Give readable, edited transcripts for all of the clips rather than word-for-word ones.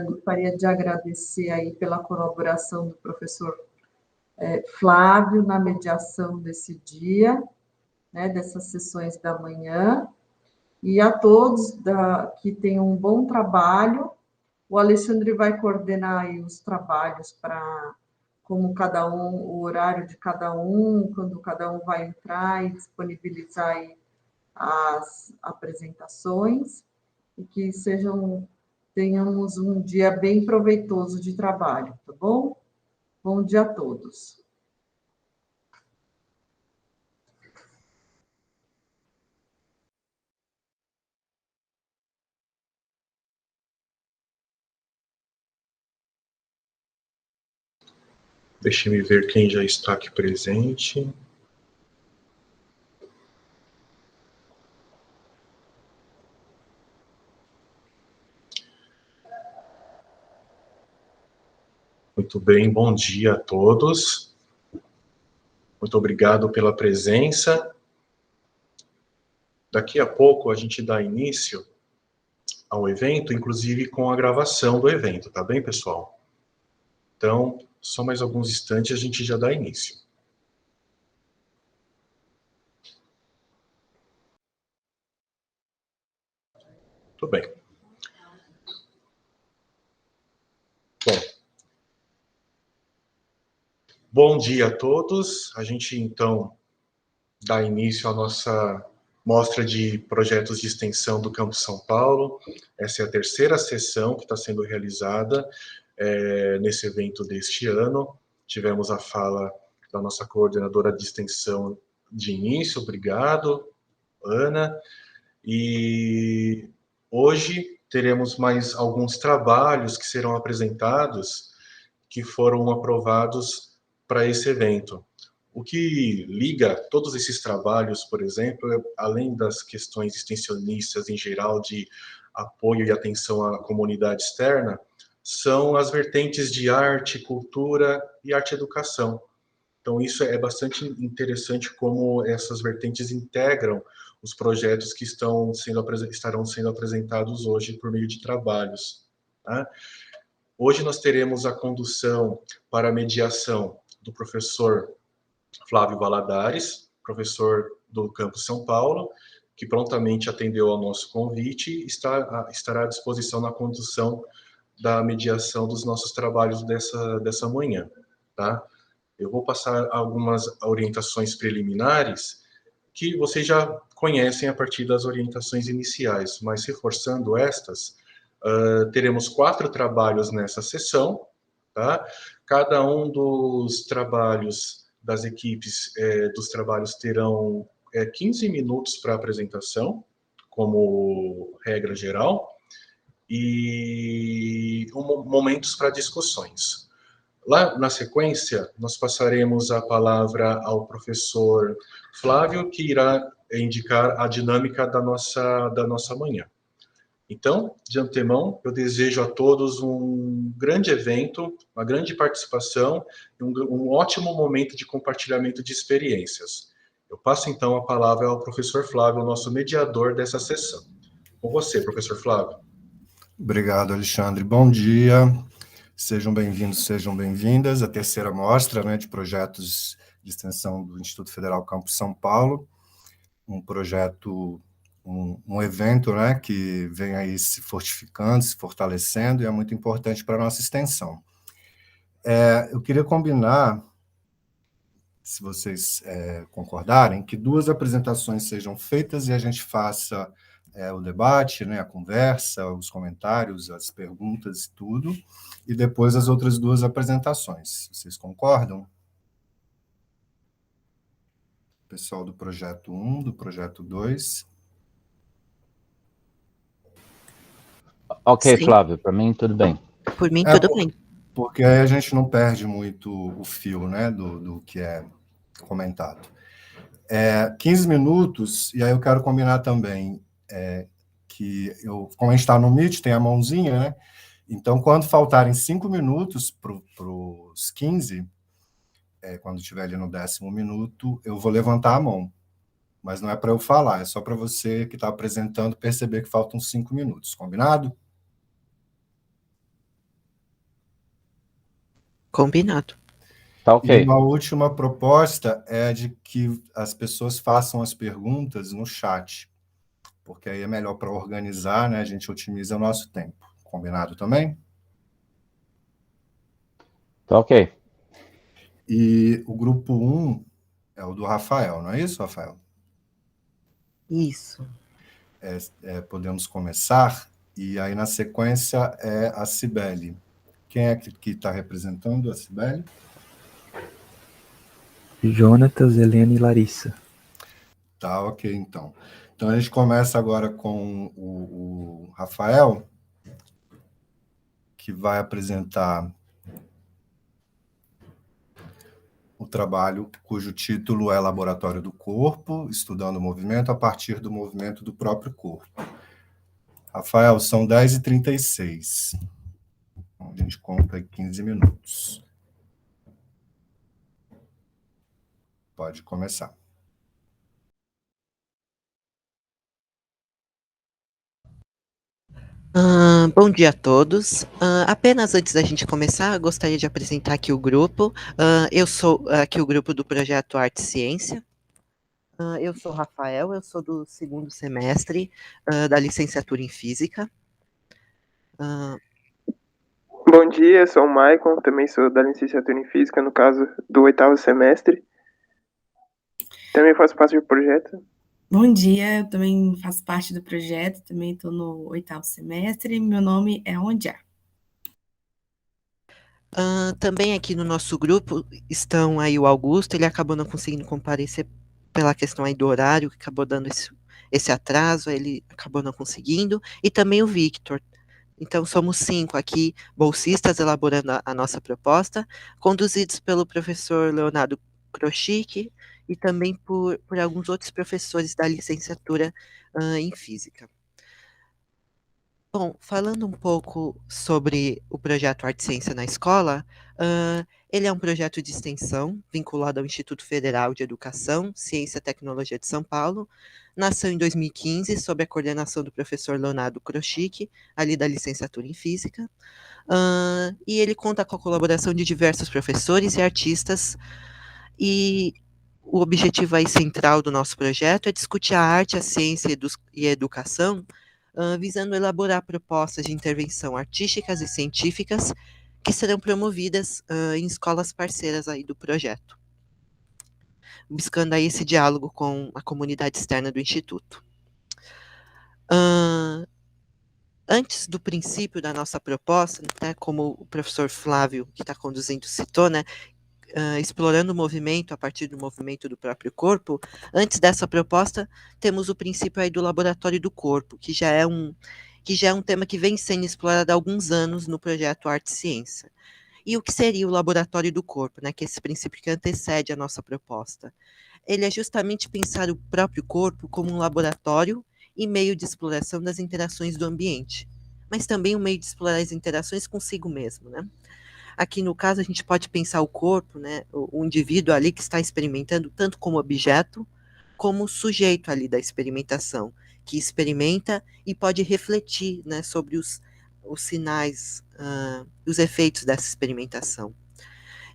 Gostaria de agradecer aí pela colaboração do professor Flávio na mediação desse dia, né, dessas sessões da manhã, e a todos que tenham um bom trabalho. O Alexandre vai coordenar aí os trabalhos para como cada um, o horário de cada um, quando cada um vai entrar e disponibilizar aí as apresentações, e que tenhamos um dia bem proveitoso de trabalho, tá bom? Bom dia a todos. Deixe-me ver quem já está aqui presente. Muito bem, bom dia a todos. Muito obrigado pela presença. Daqui a pouco a gente dá início ao evento, inclusive com a gravação do evento, tá bem, pessoal? Então, só mais alguns instantes a gente já dá início. Tudo bem. Bom dia a todos. A gente, então, dá início à nossa mostra de projetos de extensão do Campus São Paulo. Essa é a terceira sessão que está sendo realizada nesse evento deste ano. Tivemos a fala da nossa coordenadora de extensão de início, obrigado, Ana. E hoje teremos mais alguns trabalhos que serão apresentados, que foram aprovados para esse evento. O que liga todos esses trabalhos, por exemplo, além das questões extensionistas em geral de apoio e atenção à comunidade externa, são as vertentes de arte, cultura e arte-educação. Então, isso é bastante interessante como essas vertentes integram os projetos que estarão sendo apresentados hoje por meio de trabalhos. Tá? Hoje nós teremos a condução para a mediação do professor Flávio Valadares, professor do Campus São Paulo, que prontamente atendeu ao nosso convite e estará à disposição na condução da mediação dos nossos trabalhos dessa manhã. Tá? Eu vou passar algumas orientações preliminares que vocês já conhecem a partir das orientações iniciais, mas reforçando estas, teremos 4 trabalhos nessa sessão, tá? Cada um dos trabalhos das equipes dos trabalhos terão 15 minutos para apresentação, como regra geral, e momentos para discussões. Lá, na sequência, nós passaremos a palavra ao professor Flávio, que irá indicar a dinâmica da nossa manhã. Então, de antemão, eu desejo a todos um grande evento, uma grande participação e um ótimo momento de compartilhamento de experiências. Eu passo, então, a palavra ao professor Flávio, nosso mediador dessa sessão. Com você, professor Flávio. Obrigado, Alexandre. Bom dia. Sejam bem-vindos, sejam bem-vindas à terceira mostra, né, de projetos de extensão do Instituto Federal Campus São Paulo, um projeto, um evento, né, que vem aí se fortificando, se fortalecendo, e é muito importante para a nossa extensão. Eu queria combinar, se vocês concordarem, que 2 apresentações sejam feitas e a gente faça o debate, né, a conversa, os comentários, as perguntas e tudo, e depois as outras 2 apresentações. Vocês concordam? Pessoal do projeto 1, do projeto 2. Ok, Sim. Flávio, para mim tudo bem. Por mim, tudo bem. Porque aí a gente não perde muito o fio, né, do que é comentado. 15 minutos, e aí eu quero combinar também que como a gente está no Meet, tem a mãozinha, né? Então, quando faltarem 5 minutos para os 15, quando estiver ali no 10º minuto, eu vou levantar a mão. Mas não é para eu falar, é só para você que está apresentando perceber que faltam 5 minutos. Combinado? Combinado. Tá E ok. uma última proposta é de que as pessoas façam as perguntas no chat, porque aí é melhor para organizar, né? A gente otimiza o nosso tempo. Combinado também? Tá ok. E o grupo 1 é o do Rafael, não é isso, Rafael? Isso. Podemos começar, e aí na sequência é a Cibele. Quem é que está representando a Cibele? Jonatas, Helena e Larissa. Tá, ok, então. Então a gente começa agora com o Rafael, que vai apresentar o trabalho cujo título é Laboratório do Corpo, estudando o movimento a partir do movimento do próprio corpo. Rafael, são 10h36. A gente conta aí 15 minutos. Pode começar. Bom dia a todos. Apenas antes da gente começar, eu gostaria de apresentar aqui o grupo. Eu sou aqui o grupo do projeto Arte e Ciência. Eu sou Rafael, eu sou do segundo semestre da licenciatura em Física. Bom dia, sou o Maicon, também sou da licenciatura em Física, no caso do 8º semestre. Também faço parte do projeto. Bom dia, eu também faço parte do projeto, também estou no 8º semestre. Meu nome é Ondia. Também aqui no nosso grupo estão aí o Augusto, ele acabou não conseguindo comparecer pela questão aí do horário, que acabou dando esse atraso, ele acabou não conseguindo, e também o Victor. Então, somos 5 aqui, bolsistas, elaborando a nossa proposta, conduzidos pelo professor Leonardo Kroschik e também por alguns outros professores da licenciatura em Física. Bom, falando um pouco sobre o projeto Arte e Ciência na Escola, ele é um projeto de extensão vinculado ao Instituto Federal de Educação, Ciência e Tecnologia de São Paulo. Nasceu em 2015, sob a coordenação do professor Leonardo Kroschik, ali da licenciatura em Física. E ele conta com a colaboração de diversos professores e artistas. E o objetivo aí central do nosso projeto é discutir a arte, a ciência e a educação, visando elaborar propostas de intervenção artísticas e científicas que serão promovidas em escolas parceiras aí do projeto, buscando aí esse diálogo com a comunidade externa do Instituto. Antes do princípio da nossa proposta, né, como o professor Flávio, que está conduzindo, citou, né, explorando o movimento a partir do movimento do próprio corpo, antes dessa proposta, temos o princípio aí do laboratório do corpo, que já é um tema que vem sendo explorado há alguns anos no projeto Arte e Ciência. E o que seria o laboratório do corpo, né, que é esse princípio que antecede a nossa proposta? Ele é justamente pensar o próprio corpo como um laboratório e meio de exploração das interações do ambiente, mas também um meio de explorar as interações consigo mesmo, né? Aqui, no caso, a gente pode pensar o corpo, né, o indivíduo ali que está experimentando, tanto como objeto, como sujeito ali da experimentação, que experimenta e pode refletir, né, sobre os sinais, os efeitos dessa experimentação.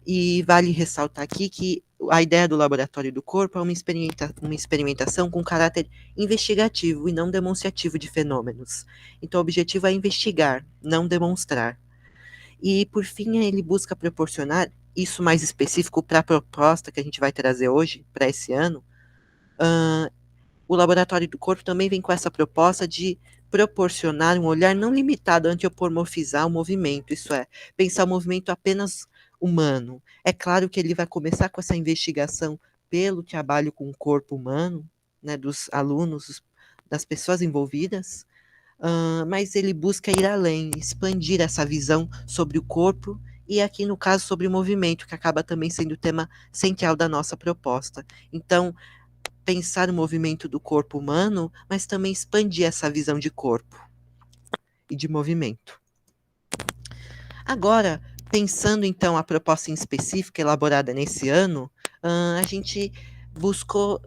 E vale ressaltar aqui que a ideia do laboratório do corpo é uma experimentação com caráter investigativo e não demonstrativo de fenômenos. Então, o objetivo é investigar, não demonstrar. E, por fim, ele busca proporcionar, isso mais específico para a proposta que a gente vai trazer hoje, para esse ano, o Laboratório do Corpo também vem com essa proposta de proporcionar um olhar não limitado a antropomorfizar o movimento, isso é, pensar o movimento apenas humano. É claro que ele vai começar com essa investigação pelo trabalho com o corpo humano, né, dos alunos, das pessoas envolvidas, mas ele busca ir além, expandir essa visão sobre o corpo e aqui no caso sobre o movimento, que acaba também sendo o tema central da nossa proposta. Então, pensar o movimento do corpo humano, mas também expandir essa visão de corpo e de movimento. Agora, pensando então a proposta em específico elaborada nesse ano, a gente buscou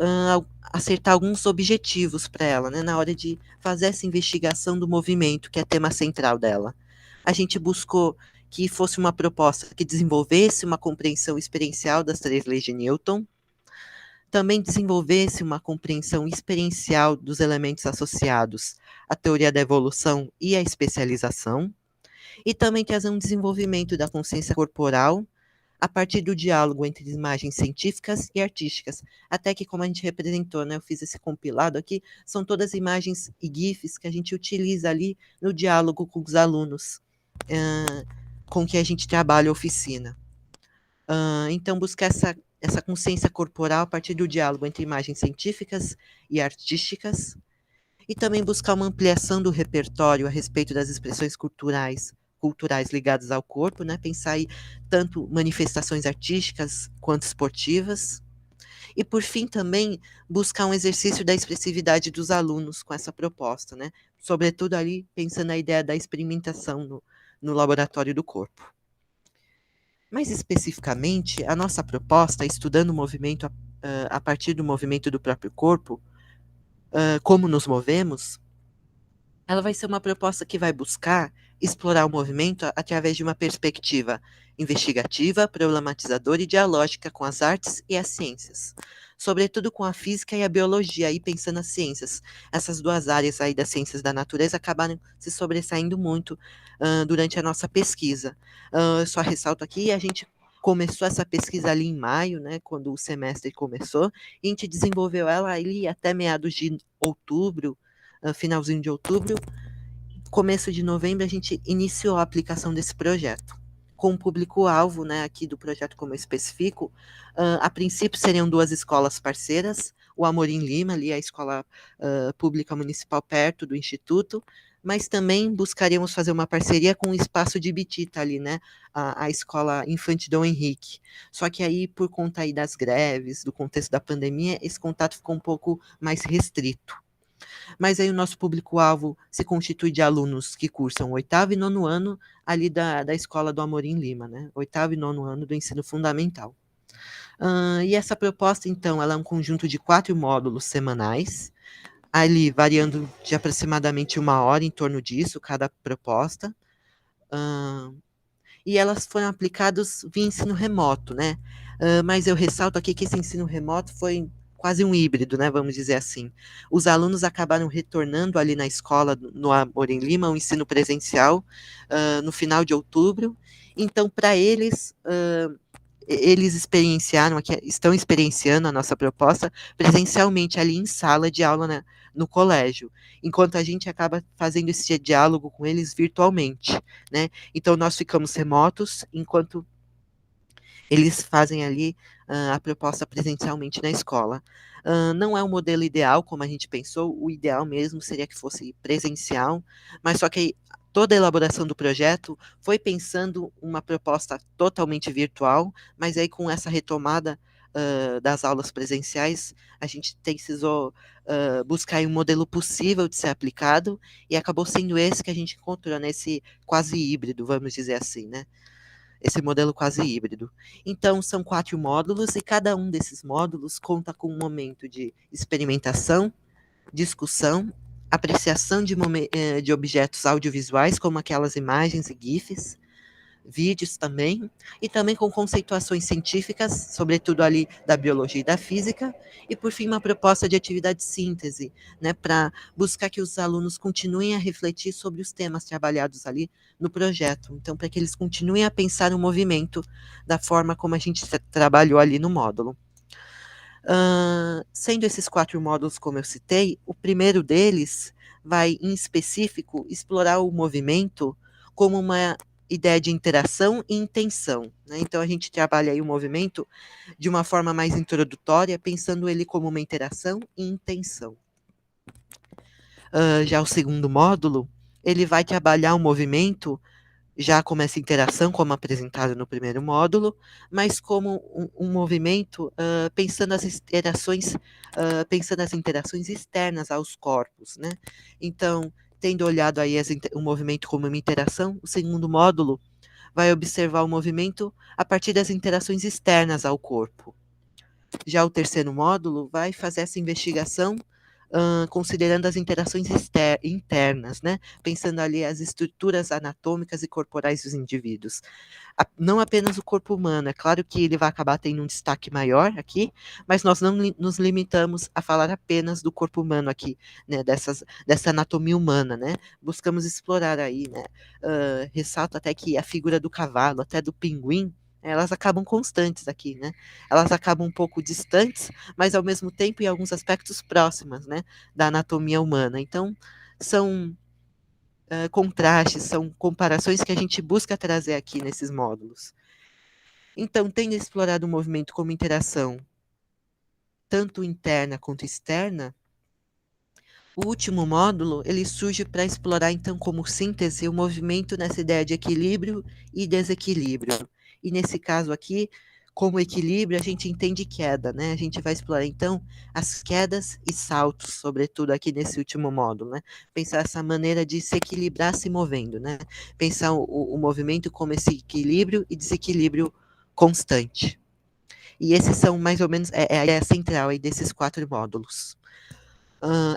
acertar alguns objetivos para ela, né, na hora de fazer essa investigação do movimento, que é tema central dela. A gente buscou que fosse uma proposta que desenvolvesse uma compreensão experiencial das 3 leis de Newton, também desenvolvesse uma compreensão experiencial dos elementos associados à teoria da evolução e à especialização, e também trazer um desenvolvimento da consciência corporal a partir do diálogo entre imagens científicas e artísticas. Até que, como a gente representou, né, eu fiz esse compilado aqui, são todas imagens e GIFs que a gente utiliza ali no diálogo com os alunos com que a gente trabalha a oficina. Então, buscar essa consciência corporal a partir do diálogo entre imagens científicas e artísticas, e também buscar uma ampliação do repertório a respeito das expressões culturais ligadas ao corpo, né? Pensar aí tanto manifestações artísticas quanto esportivas. E, por fim, também buscar um exercício da expressividade dos alunos com essa proposta, né? Sobretudo ali pensando na ideia da experimentação no laboratório do corpo. Mais especificamente, a nossa proposta, estudando o movimento a partir do movimento do próprio corpo, como nos movemos, ela vai ser uma proposta que vai buscar explorar o movimento através de uma perspectiva investigativa, problematizadora e dialógica com as artes e as ciências, sobretudo com a física e a biologia, aí pensando nas ciências. Essas 2 áreas aí das ciências da natureza acabaram se sobressaindo muito durante a nossa pesquisa. Só ressalto aqui, a gente começou essa pesquisa ali em maio, né, quando o semestre começou, e a gente desenvolveu ela ali até meados de outubro, finalzinho de outubro. Começo de novembro, a gente iniciou a aplicação desse projeto. Com o público-alvo, né, aqui do projeto, como eu especifico, a princípio seriam 2 escolas parceiras, o Amorim Lima, ali a escola pública municipal perto do Instituto, mas também buscaríamos fazer uma parceria com o Espaço de Bitita ali, né, a escola Infante Dom Henrique. Só que aí, por conta aí das greves, do contexto da pandemia, esse contato ficou um pouco mais restrito. Mas aí o nosso público-alvo se constitui de alunos que cursam o 8º e 9º ano ali da escola do Amorim Lima, né? 8º e 9º ano do ensino fundamental. E essa proposta, então, ela é um conjunto de 4 módulos semanais, ali variando de aproximadamente 1 hora em torno disso, cada proposta. E elas foram aplicadas via ensino remoto, né? Mas eu ressalto aqui que esse ensino remoto foi quase um híbrido, né, vamos dizer assim. Os alunos acabaram retornando ali na escola, no Amorim Lima, o ensino presencial, no final de outubro. Então, para eles, eles estão experienciando a nossa proposta presencialmente ali em sala de aula, né, no colégio, enquanto a gente acaba fazendo esse diálogo com eles virtualmente, né? Então, nós ficamos remotos, enquanto eles fazem ali a proposta presencialmente na escola. Não é o modelo ideal, como a gente pensou, o ideal mesmo seria que fosse presencial, mas só que toda a elaboração do projeto foi pensando uma proposta totalmente virtual, mas aí com essa retomada das aulas presenciais, a gente precisou buscar um modelo possível de ser aplicado, e acabou sendo esse que a gente encontrou nesse quase híbrido, vamos dizer assim, né? Esse modelo quase híbrido. Então, são 4 módulos, e cada um desses módulos conta com um momento de experimentação, discussão, apreciação de objetos audiovisuais, como aquelas imagens e GIFs, vídeos também, e também com conceituações científicas, sobretudo ali da biologia e da física, e por fim uma proposta de atividade de síntese, né, para buscar que os alunos continuem a refletir sobre os temas trabalhados ali no projeto, então para que eles continuem a pensar o movimento da forma como a gente trabalhou ali no módulo. Sendo esses 4 módulos, como eu citei, o primeiro deles vai, em específico, explorar o movimento como uma ideia de interação e intenção, né? Então, a gente trabalha aí o movimento de uma forma mais introdutória, pensando ele como uma interação e intenção. Já o segundo módulo, ele vai trabalhar o movimento já como essa interação, como apresentado no primeiro módulo, mas como um movimento pensando as interações externas aos corpos, né? Então, tendo olhado aí o movimento como uma interação, o segundo módulo vai observar o movimento a partir das interações externas ao corpo. Já o terceiro módulo vai fazer essa investigação considerando as interações internas, né? Pensando ali as estruturas anatômicas e corporais dos indivíduos. Não apenas o corpo humano, é claro que ele vai acabar tendo um destaque maior aqui, mas nós não nos limitamos a falar apenas do corpo humano aqui, né? Dessa anatomia humana, né? Buscamos explorar aí, né? Ressalto até que a figura do cavalo, até do pinguim, elas acabam constantes aqui, né? Elas acabam um pouco distantes, mas ao mesmo tempo em alguns aspectos próximas, né, da anatomia humana. Então, são contrastes, são comparações que a gente busca trazer aqui nesses módulos. Então, tendo explorado o movimento como interação tanto interna quanto externa, o último módulo, ele surge para explorar, então, como síntese, o movimento nessa ideia de equilíbrio e desequilíbrio. E nesse caso aqui, como equilíbrio, a gente entende queda, né? A gente vai explorar, então, as quedas e saltos, sobretudo aqui nesse último módulo, né? Pensar essa maneira de se equilibrar se movendo, né? Pensar o movimento como esse equilíbrio e desequilíbrio constante. E esses são, mais ou menos, a ideia central aí desses 4 módulos.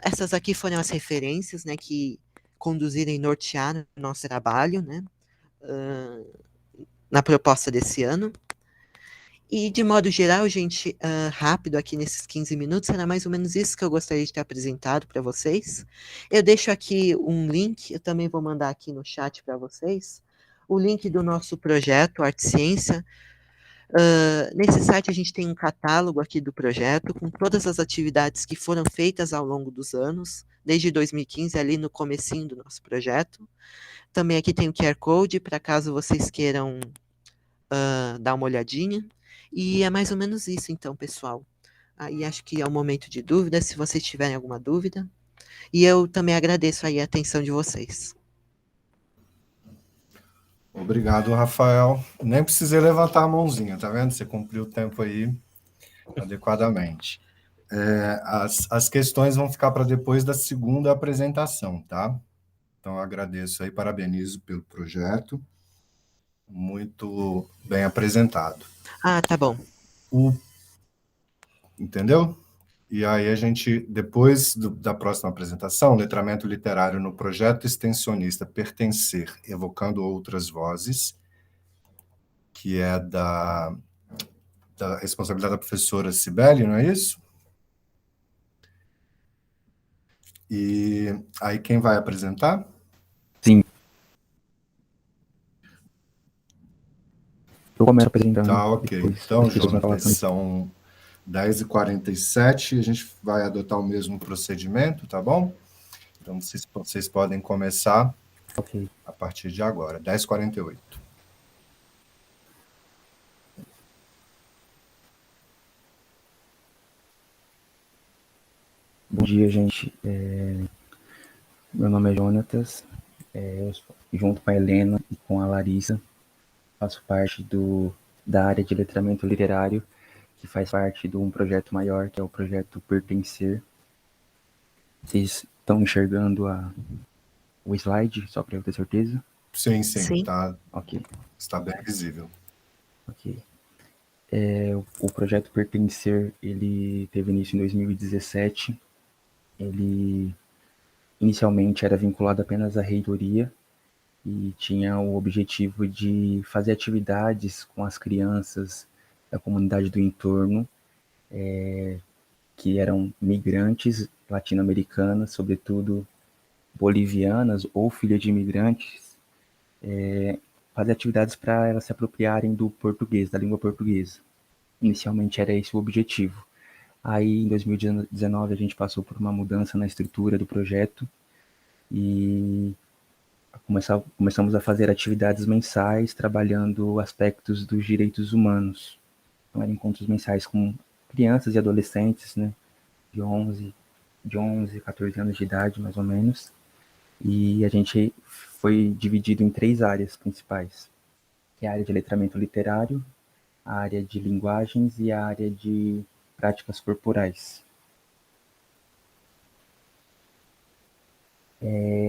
Essas aqui foram as referências, né, que conduziram e nortearam o nosso trabalho, né, na proposta desse ano. E, de modo geral, gente, rápido aqui nesses 15 minutos, era mais ou menos isso que eu gostaria de ter apresentado para vocês. Eu deixo aqui um link, eu também vou mandar aqui no chat para vocês, o link do nosso projeto Arte Ciência. Nesse site a gente tem um catálogo aqui do projeto, com todas as atividades que foram feitas ao longo dos anos, desde 2015, ali no comecinho do nosso projeto. Também aqui tem o QR Code, para caso vocês queiram dar uma olhadinha. E é mais ou menos isso, então, pessoal. Aí acho que é o momento de dúvida, se vocês tiverem alguma dúvida. E eu também agradeço aí a atenção de vocês. Obrigado, Rafael. Nem precisei levantar a mãozinha, tá vendo? Você cumpriu o tempo aí adequadamente. As questões vão ficar para depois da segunda apresentação, tá? Então, eu agradeço aí, parabenizo pelo projeto. Muito bem apresentado. Tá bom. Entendeu? E aí a gente, depois da próxima apresentação, letramento literário no projeto extensionista Pertencer, evocando outras vozes, que é da responsabilidade da professora Cibele, não é isso? E aí quem vai apresentar? Sim. Eu começo apresentando. Tá, ok. Depois, Então, as pessoas vão falar Jonas, também. são 10h47, a gente vai adotar o mesmo procedimento, tá bom? Então, vocês podem começar Ok. a partir de agora, 10h48. Bom dia, gente. Meu nome é Jonatas. Eu, junto com a Helena e com a Larissa, faço parte da área de letramento literário, que faz parte de um projeto maior, que é o projeto Pertencer. Vocês estão enxergando o slide, só para eu ter certeza? Sim, Sim. tá, Ok. está bem visível. Ok. O projeto Pertencer, ele teve início em 2017. Ele inicialmente era vinculado apenas à reitoria e tinha o objetivo de fazer atividades com as crianças da comunidade do entorno, que eram migrantes latino-americanas, sobretudo bolivianas ou filhas de imigrantes, fazer atividades para elas se apropriarem do português, da língua portuguesa. Inicialmente era esse o objetivo. Aí, em 2019, a gente passou por uma mudança na estrutura do projeto e começamos a fazer atividades mensais, trabalhando aspectos dos direitos humanos. Então, eram encontros mensais com crianças e adolescentes, né, de 11, 14 anos de idade, mais ou menos. E a gente foi dividido em 3 áreas principais, que é a área de letramento literário, a área de linguagens e a área de práticas corporais.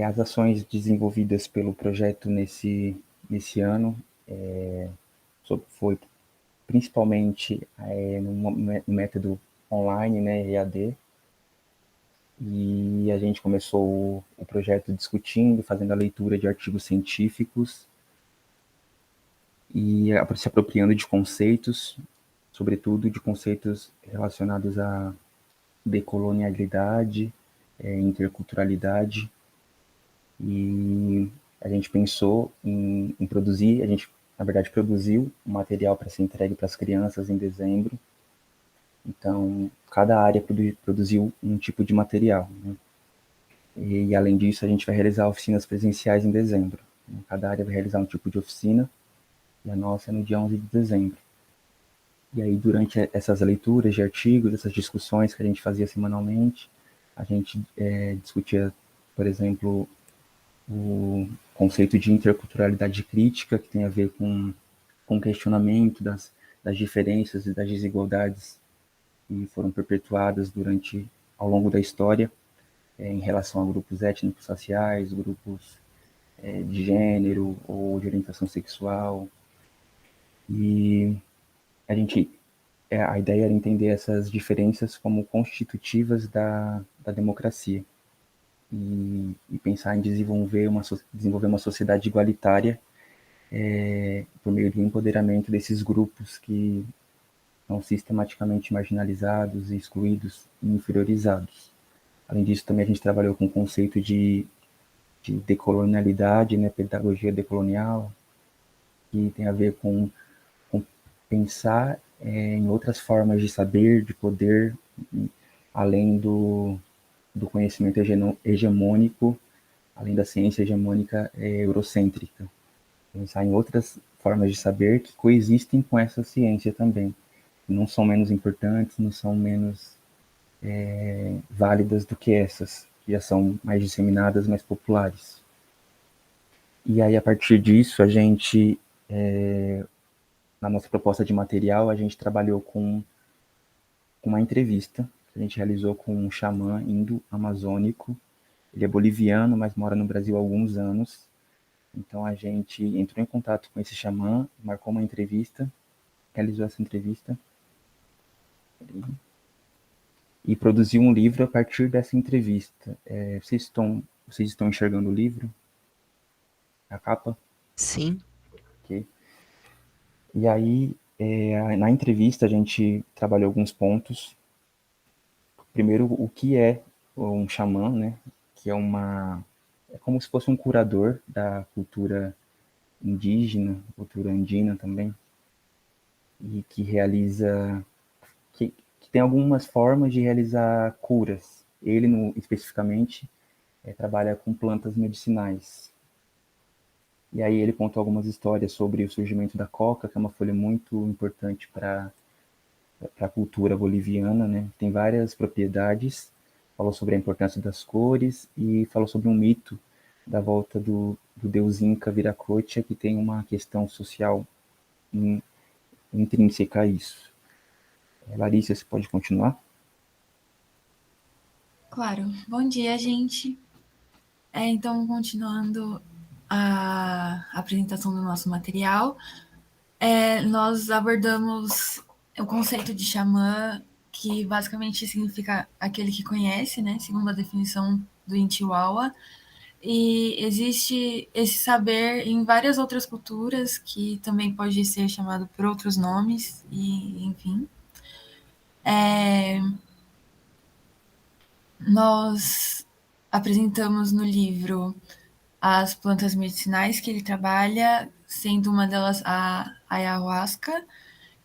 As ações desenvolvidas pelo projeto nesse ano foi principalmente no método online, né, EAD, E a gente começou o projeto discutindo, fazendo a leitura de artigos científicos e se apropriando de conceitos, sobretudo de conceitos relacionados à decolonialidade, interculturalidade. E a gente pensou em produzir, a gente, na verdade, produziu um material para ser entregue para as crianças em dezembro. Então, cada área produziu um tipo de material, né? E, além disso, a gente vai realizar oficinas presenciais em dezembro. Cada área vai realizar um tipo de oficina, e a nossa é no dia 11 de dezembro. E aí, durante essas leituras de artigos, essas discussões que a gente fazia semanalmente, a gente discutia, por exemplo, o conceito de interculturalidade crítica, que tem a ver com o questionamento das diferenças e das desigualdades que foram perpetuadas ao longo da história, em relação a grupos étnicos, raciais, grupos de gênero ou de orientação sexual. E a ideia era entender essas diferenças como constitutivas da democracia e pensar em desenvolver uma sociedade igualitária por meio do empoderamento desses grupos que são sistematicamente marginalizados, excluídos e inferiorizados. Além disso, também a gente trabalhou com o conceito de decolonialidade, né, pedagogia decolonial, que tem a ver com pensar em outras formas de saber, de poder, além do conhecimento hegemônico, além da ciência hegemônica eurocêntrica. Pensar em outras formas de saber que coexistem com essa ciência também. Não são menos importantes, não são menos válidas do que essas, que já são mais disseminadas, mais populares. E aí, a partir disso, a gente, na nossa proposta de material, a gente trabalhou com uma entrevista que a gente realizou com um xamã indo-amazônico. Ele é boliviano, mas mora no Brasil há alguns anos. Então, a gente entrou em contato com esse xamã, marcou uma entrevista, realizou essa entrevista e produziu um livro a partir dessa entrevista. Vocês estão enxergando o livro? A capa? Sim. Ok. E aí, na entrevista, a gente trabalhou alguns pontos. Primeiro, o que é um xamã, né? Que é como se fosse um curador da cultura indígena, cultura andina também, e que tem algumas formas de realizar curas. Ele, especificamente, trabalha com plantas medicinais. E aí ele contou algumas histórias sobre o surgimento da coca, que é uma folha muito importante para a cultura boliviana, né? Tem várias propriedades, falou sobre a importância das cores e falou sobre um mito da volta do deus Inca Viracocha, que tem uma questão social intrínseca a isso. Larissa, você pode continuar? Claro. Bom dia, gente. Então, continuando a apresentação do nosso material, nós abordamos o conceito de xamã, que basicamente significa aquele que conhece, né, segundo a definição do Intiwawa, e existe esse saber em várias outras culturas, que também pode ser chamado por outros nomes, e enfim. Nós apresentamos no livro as plantas medicinais que ele trabalha, sendo uma delas a ayahuasca,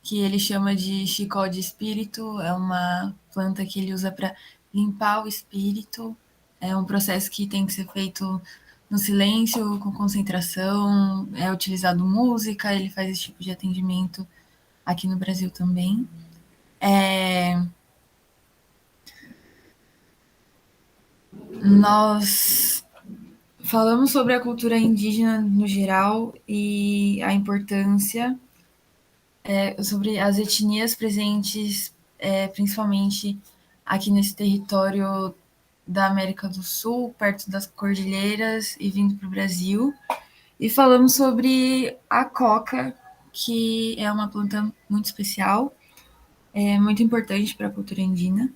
que ele chama de chicó de espírito, é uma planta que ele usa para limpar o espírito, é um processo que tem que ser feito no silêncio, com concentração, é utilizado música, ele faz esse tipo de atendimento aqui no Brasil também. Nós falamos sobre a cultura indígena no geral e a importância sobre as etnias presentes, principalmente aqui nesse território da América do Sul, perto das cordilheiras e vindo para o Brasil. E falamos sobre a coca, que é uma planta muito especial, muito importante para a cultura indígena.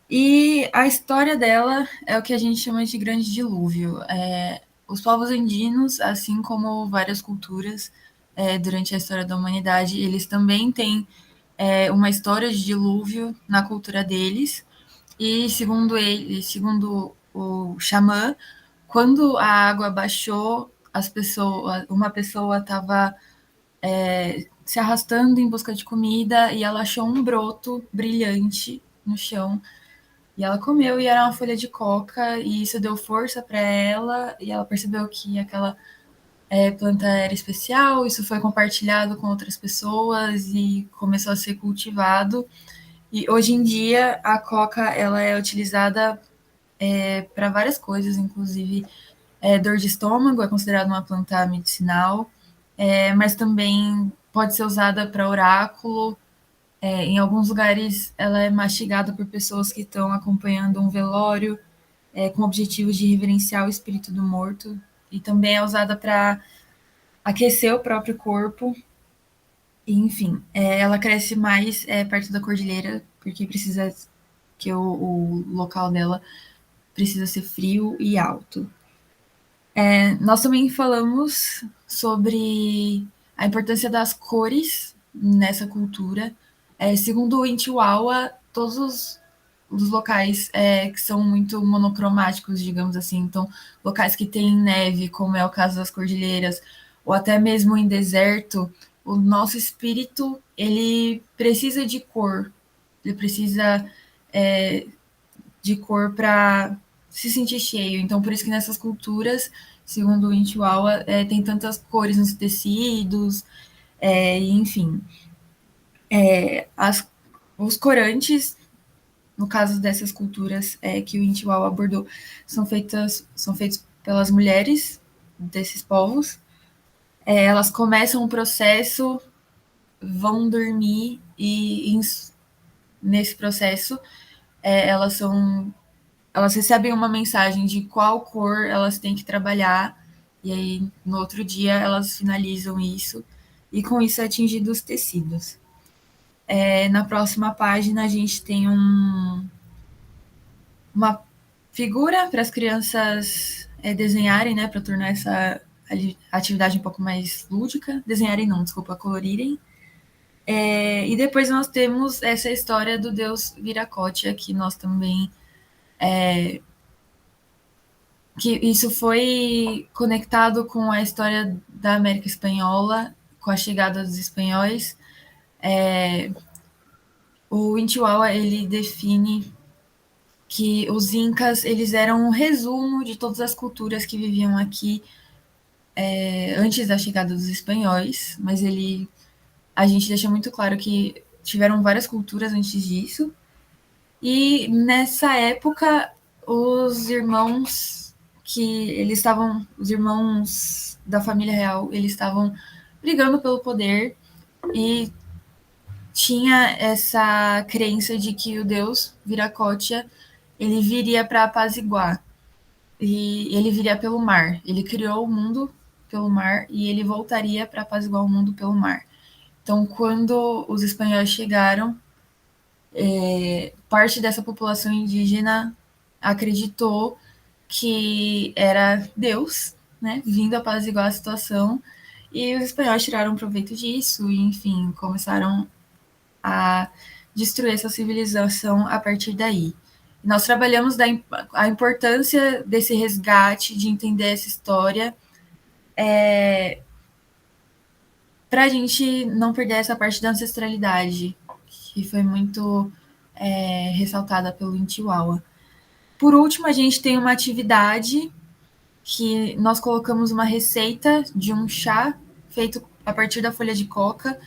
E a história dela é o que a gente chama de Grande Dilúvio. Os povos andinos, assim como várias culturas durante a história da humanidade, eles também têm uma história de dilúvio na cultura deles. E segundo o xamã, quando a água baixou, uma pessoa estava se arrastando em busca de comida e ela achou um broto brilhante no chão. E ela comeu e era uma folha de coca, e isso deu força para ela, e ela percebeu que aquela planta era especial, isso foi compartilhado com outras pessoas e começou a ser cultivado. E hoje em dia a coca ela é utilizada para várias coisas, inclusive dor de estômago é considerada uma planta medicinal, mas também pode ser usada para oráculo. Em alguns lugares ela é mastigada por pessoas que estão acompanhando um velório, com objetivos de reverenciar o espírito do morto, e também é usada para aquecer o próprio corpo. E, enfim, ela cresce mais perto da cordilheira, porque precisa que o local dela precisa ser frio e alto. Nós também falamos sobre a importância das cores nessa cultura. Segundo o Intiwawa, todos os locais que são muito monocromáticos, digamos assim, então locais que têm neve, como é o caso das cordilheiras, ou até mesmo em deserto, o nosso espírito ele precisa de cor, ele precisa de cor para se sentir cheio. Então, por isso que nessas culturas, segundo o Intiwawa, tem tantas cores nos tecidos, enfim. Os corantes, no caso dessas culturas que o Intiwawa abordou, são feitos pelas mulheres desses povos. Elas começam o processo, vão dormir e nesse processo elas recebem uma mensagem de qual cor elas têm que trabalhar, e aí no outro dia elas finalizam isso, e com isso é atingido os tecidos. Na próxima página a gente tem uma figura para as crianças desenharem, né, para tornar essa atividade um pouco mais lúdica. Desenharem não, desculpa, colorirem. E depois nós temos essa história do deus Viracocha, que nós também que isso foi conectado com a história da América Espanhola, com a chegada dos espanhóis. O Intiwawa, ele define que os incas eles eram um resumo de todas as culturas que viviam aqui antes da chegada dos espanhóis, mas a gente deixa muito claro que tiveram várias culturas antes disso. E nessa época, os irmãos da família real, eles estavam brigando pelo poder, e tinha essa crença de que o deus Viracocha ele viria para apaziguar, e ele viria pelo mar. Ele criou o mundo pelo mar e ele voltaria para apaziguar o mundo pelo mar. Então, quando os espanhóis chegaram, parte dessa população indígena acreditou que era Deus, né, vindo apaziguar a situação, e os espanhóis tiraram proveito disso e, enfim, começaram a destruir essa civilização a partir daí. Nós trabalhamos a importância desse resgate, de entender essa história, para a gente não perder essa parte da ancestralidade, que foi muito ressaltada pelo Intiwawa. Por último, a gente tem uma atividade que nós colocamos uma receita de um chá feito a partir da folha de coca.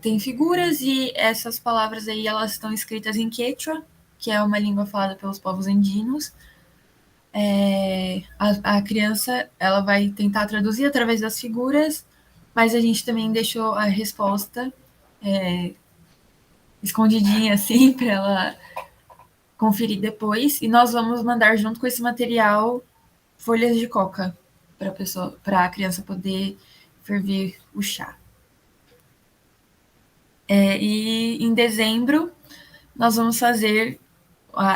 Tem figuras e essas palavras aí elas estão escritas em Quechua, que é uma língua falada pelos povos andinos. A criança ela vai tentar traduzir através das figuras, mas a gente também deixou a resposta escondidinha assim para ela conferir depois, e nós vamos mandar junto com esse material folhas de coca para a criança poder ferver o chá. E em dezembro nós vamos fazer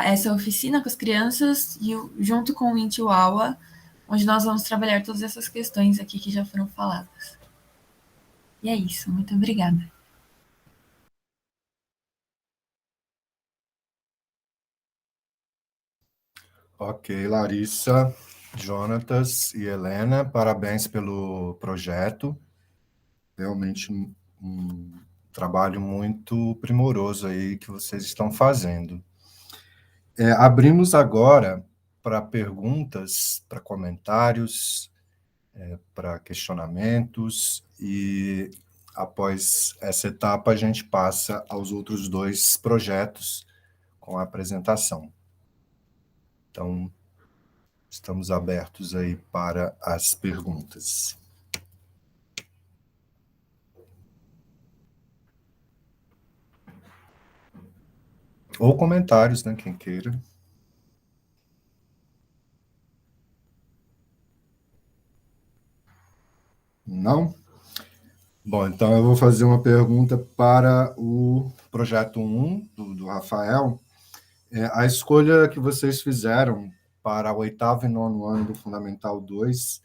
essa oficina com as crianças e junto com o Intiuaua, onde nós vamos trabalhar todas essas questões aqui que já foram faladas. E é isso, muito obrigada. Ok, Larissa, Jonatas e Helena, parabéns pelo projeto. Realmente um trabalho muito primoroso aí que vocês estão fazendo. Abrimos agora para perguntas, para comentários, para questionamentos, e após essa etapa a gente passa aos outros 2 projetos com a apresentação. Então, estamos abertos aí para as perguntas. Ou comentários, né, quem queira. Não? Bom, então eu vou fazer uma pergunta para o projeto 1, do Rafael. A escolha que vocês fizeram para o 8º e 9º ano do Fundamental 2,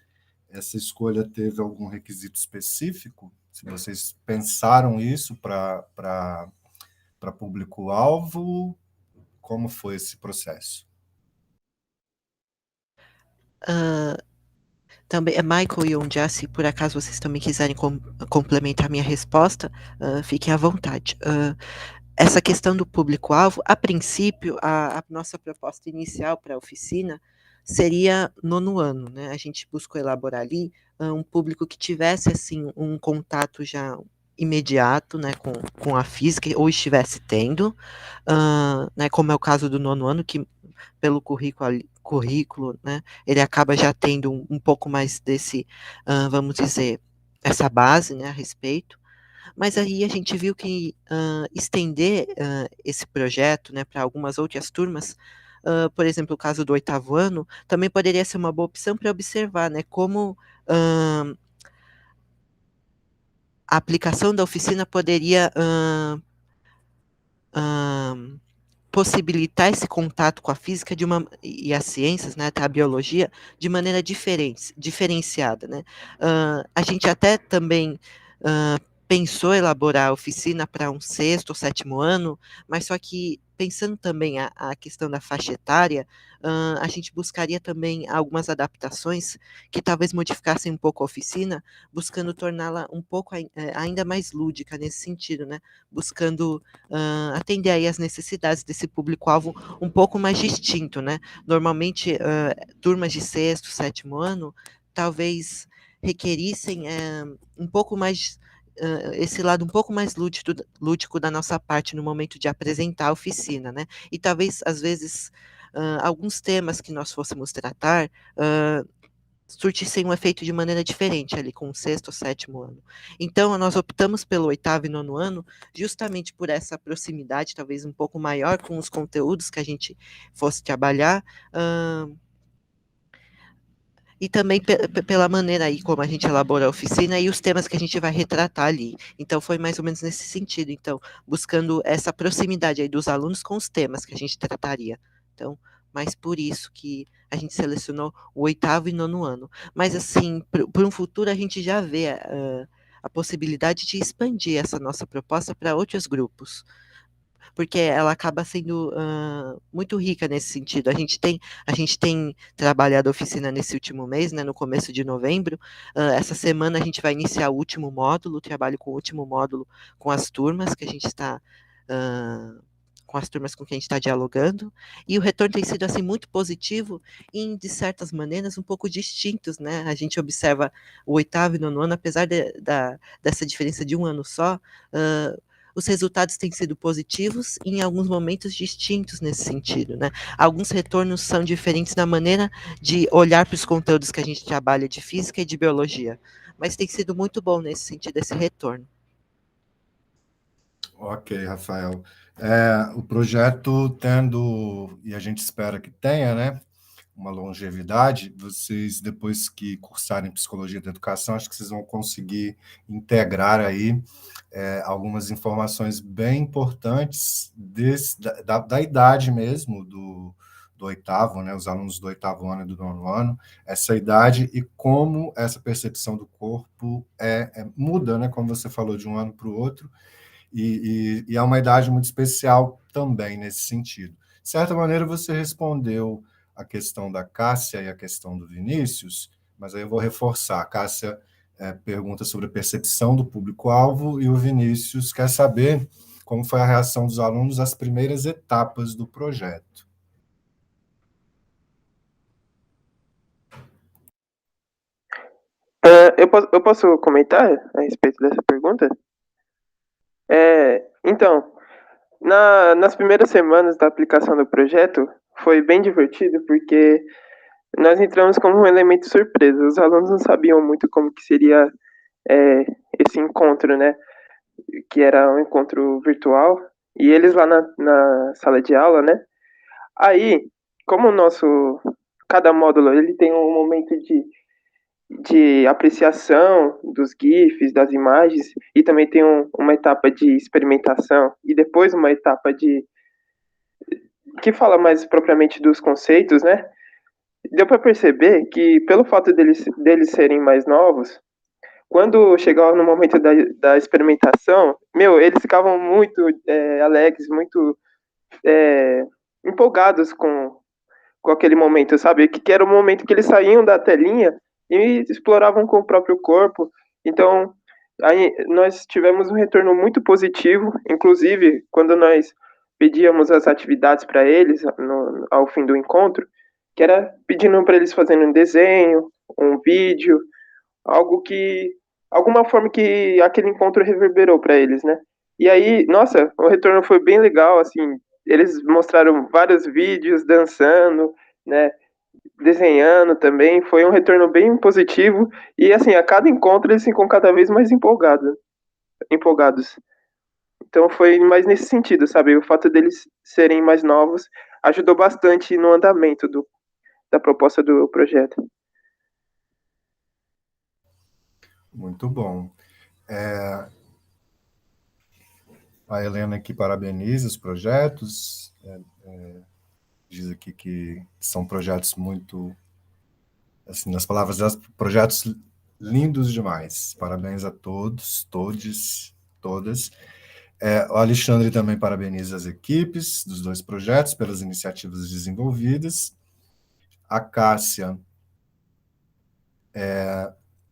essa escolha teve algum requisito específico? Se vocês pensaram isso para público-alvo, como foi esse processo? Também, Michael e Ondia, se por acaso vocês também quiserem complementar minha resposta, fiquem à vontade. Essa questão do público-alvo, a princípio, a nossa proposta inicial para a oficina seria 9º ano, né? A gente buscou elaborar ali um público que tivesse assim um contato já imediato, né, com a física, ou estivesse tendo, né, como é o caso do 9º ano, que pelo currículo, né, ele acaba já tendo um pouco mais desse, vamos dizer, essa base, né, a respeito. Mas aí a gente viu que estender esse projeto, né, para algumas outras turmas, por exemplo, o caso do 8º ano, também poderia ser uma boa opção para observar, né, como a aplicação da oficina poderia possibilitar esse contato com a física e as ciências, né, até a biologia, de maneira diferenciada, né. A gente até também pensou elaborar a oficina para um 6º ou 7º ano, mas só que pensando também a questão da faixa etária, a gente buscaria também algumas adaptações que talvez modificassem um pouco a oficina, buscando torná-la um pouco ainda mais lúdica nesse sentido, né, buscando atender aí as necessidades desse público-alvo um pouco mais distinto, né. Normalmente, turmas de 6º, 7º ano, talvez requerissem um pouco mais esse lado um pouco mais lúdico da nossa parte no momento de apresentar a oficina, né. E talvez, às vezes, alguns temas que nós fôssemos tratar, surtissem um efeito de maneira diferente ali com o 6º ou 7º ano. Então, nós optamos pelo 8º e 9º ano, justamente por essa proximidade, talvez um pouco maior com os conteúdos que a gente fosse trabalhar, e também pela maneira aí como a gente elabora a oficina e os temas que a gente vai retratar ali. Então, foi mais ou menos nesse sentido, então, buscando essa proximidade aí dos alunos com os temas que a gente trataria. Então, mas por isso que a gente selecionou o 8º e 9º ano. Mas, assim, por um futuro, a gente já vê a possibilidade de expandir essa nossa proposta para outros grupos, porque ela acaba sendo muito rica nesse sentido. A gente tem trabalhado a oficina nesse último mês, né, no começo de novembro. Essa semana a gente vai iniciar o último módulo, trabalho com o último módulo com as turmas que a gente está com as turmas com quem a gente está dialogando, e o retorno tem sido assim muito positivo e, de certas maneiras, um pouco distintos, né? A gente observa o 8º e 9º ano, apesar dessa diferença de um ano só, os resultados têm sido positivos e em alguns momentos distintos nesse sentido, né? Alguns retornos são diferentes na maneira de olhar para os conteúdos que a gente trabalha de física e de biologia, mas tem sido muito bom nesse sentido, esse retorno. Ok, Rafael. O projeto tendo, e a gente espera que tenha, né, uma longevidade, vocês, depois que cursarem Psicologia da Educação, acho que vocês vão conseguir integrar aí algumas informações bem importantes da idade mesmo do oitavo, né, os alunos do oitavo ano e do nono ano, essa idade e como essa percepção do corpo muda, né, como você falou, de um ano para o outro, e é uma idade muito especial também nesse sentido. De certa maneira, você respondeu a questão da Cássia e a questão do Vinícius, mas aí eu vou reforçar. A Cássia pergunta sobre a percepção do público-alvo e o Vinícius quer saber como foi a reação dos alunos às primeiras etapas do projeto. Eu posso comentar a respeito dessa pergunta? Então, nas primeiras semanas da aplicação do projeto, foi bem divertido, porque nós entramos como um elemento surpresa. Os alunos não sabiam muito como que seria esse encontro, né? Que era um encontro virtual, e eles lá na sala de aula, né? Aí, como cada módulo ele tem um momento de apreciação dos GIFs, das imagens, e também tem uma etapa de experimentação, e depois uma etapa que fala mais propriamente dos conceitos, né? Deu para perceber que, pelo fato deles serem mais novos, quando chegava no momento da experimentação, eles ficavam muito alegres, muito empolgados com aquele momento, sabe? Que era o momento que eles saíam da telinha e exploravam com o próprio corpo. Então, aí nós tivemos um retorno muito positivo, inclusive quando nós pedíamos as atividades para eles ao fim do encontro, que era pedindo para eles fazerem um desenho, um vídeo, alguma forma que aquele encontro reverberou para eles, né? E aí, nossa, o retorno foi bem legal, assim, eles mostraram vários vídeos dançando, né, desenhando também, foi um retorno bem positivo, e assim, a cada encontro eles ficam cada vez mais empolgados. Então foi mais nesse sentido, sabe? O fato deles serem mais novos ajudou bastante no andamento da proposta do projeto. Muito bom. A Helena aqui parabeniza os projetos, diz aqui que são projetos muito, assim, nas palavras delas, projetos lindos demais. Parabéns a todos, todas. O Alexandre também parabeniza as equipes dos dois projetos pelas iniciativas desenvolvidas. A Cássia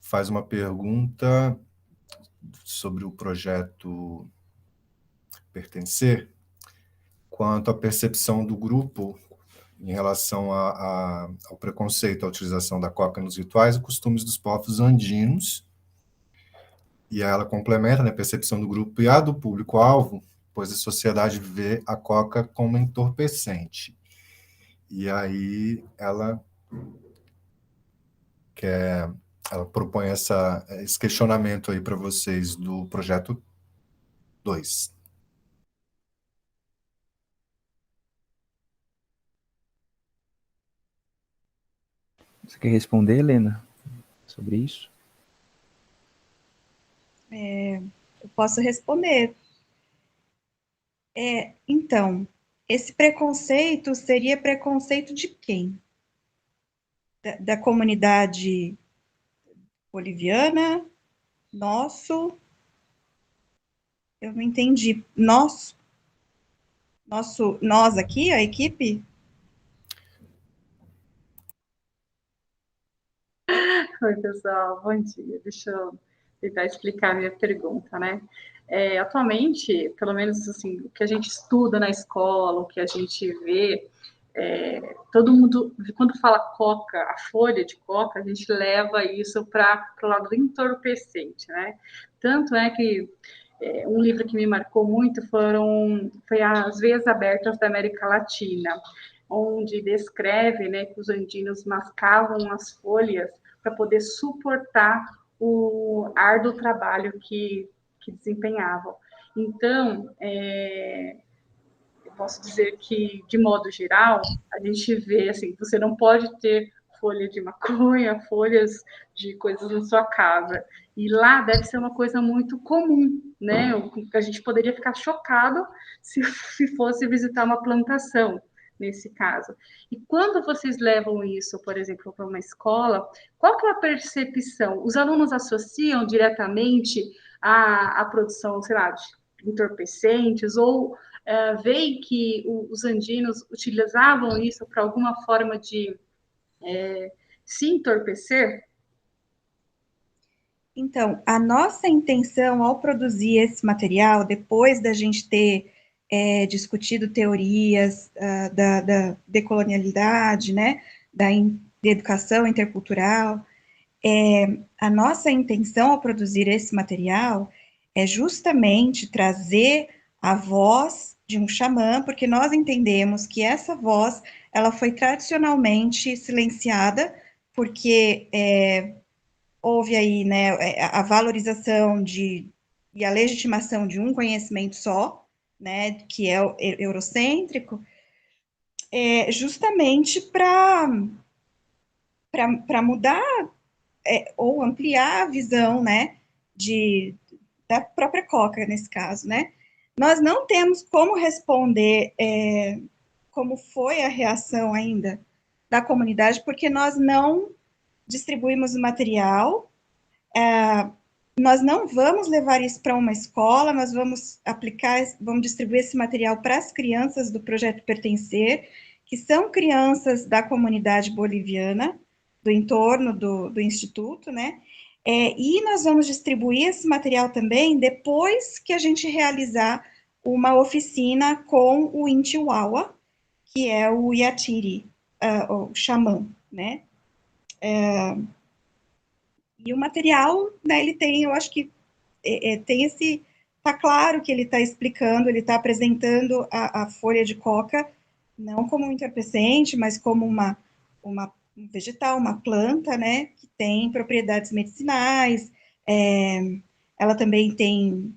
faz uma pergunta sobre o projeto Pertencer, quanto à percepção do grupo em relação ao preconceito, à utilização da coca nos rituais e costumes dos povos andinos. E ela complementa, né, a percepção do grupo e a do público-alvo, pois a sociedade vê a coca como entorpecente. E aí ela propõe esse questionamento aí para vocês do projeto 2. Você quer responder, Helena, sobre isso? Eu posso responder. Então, esse preconceito seria preconceito de quem? Da comunidade boliviana? Nosso? Eu não entendi. Nós aqui, a equipe? Oi, pessoal, bom dia. Deixa eu tentar explicar a minha pergunta, né? Atualmente, pelo menos assim, o que a gente estuda na escola, o que a gente vê, todo mundo, quando fala coca, a folha de coca, a gente leva isso para o lado do entorpecente, né? Tanto é que um livro que me marcou muito foi As Veias Abertas da América Latina, onde descreve, né, que os andinos mascavam as folhas para poder suportar o árduo trabalho que desempenhavam. Então, posso dizer que, de modo geral, a gente vê, assim, você não pode ter folha de maconha, folhas de coisas na sua casa. E lá deve ser uma coisa muito comum, né? A gente poderia ficar chocado se fosse visitar uma plantação, nesse caso. E quando vocês levam isso, por exemplo, para uma escola, qual que é a percepção? Os alunos associam diretamente à produção, sei lá, de entorpecentes, ou veem que os andinos utilizavam isso para alguma forma de se entorpecer? Então, a nossa intenção ao produzir esse material, depois da gente ter discutido teorias da decolonialidade, né, da educação intercultural, a nossa intenção ao produzir esse material é justamente trazer a voz de um xamã, porque nós entendemos que essa voz, ela foi tradicionalmente silenciada, porque houve aí, né, a valorização e a legitimação de um conhecimento só, né, que é o eurocêntrico, justamente para mudar ou ampliar a visão, né, da própria Coca, nesse caso, né. Nós não temos como responder como foi a reação ainda da comunidade, porque nós não distribuímos o material, nós não vamos levar isso para uma escola, nós vamos vamos distribuir esse material para as crianças do Projeto Pertencer, que são crianças da comunidade boliviana, do entorno do Instituto, né? E nós vamos distribuir esse material também depois que a gente realizar uma oficina com o Intiwawa, que é o Yatiri, o xamã, né? E o material, né, ele tem, eu acho que tem tá claro que ele está explicando, ele está apresentando a folha de coca, não como um entorpecente, mas como um vegetal, uma planta, né, que tem propriedades medicinais, ela também tem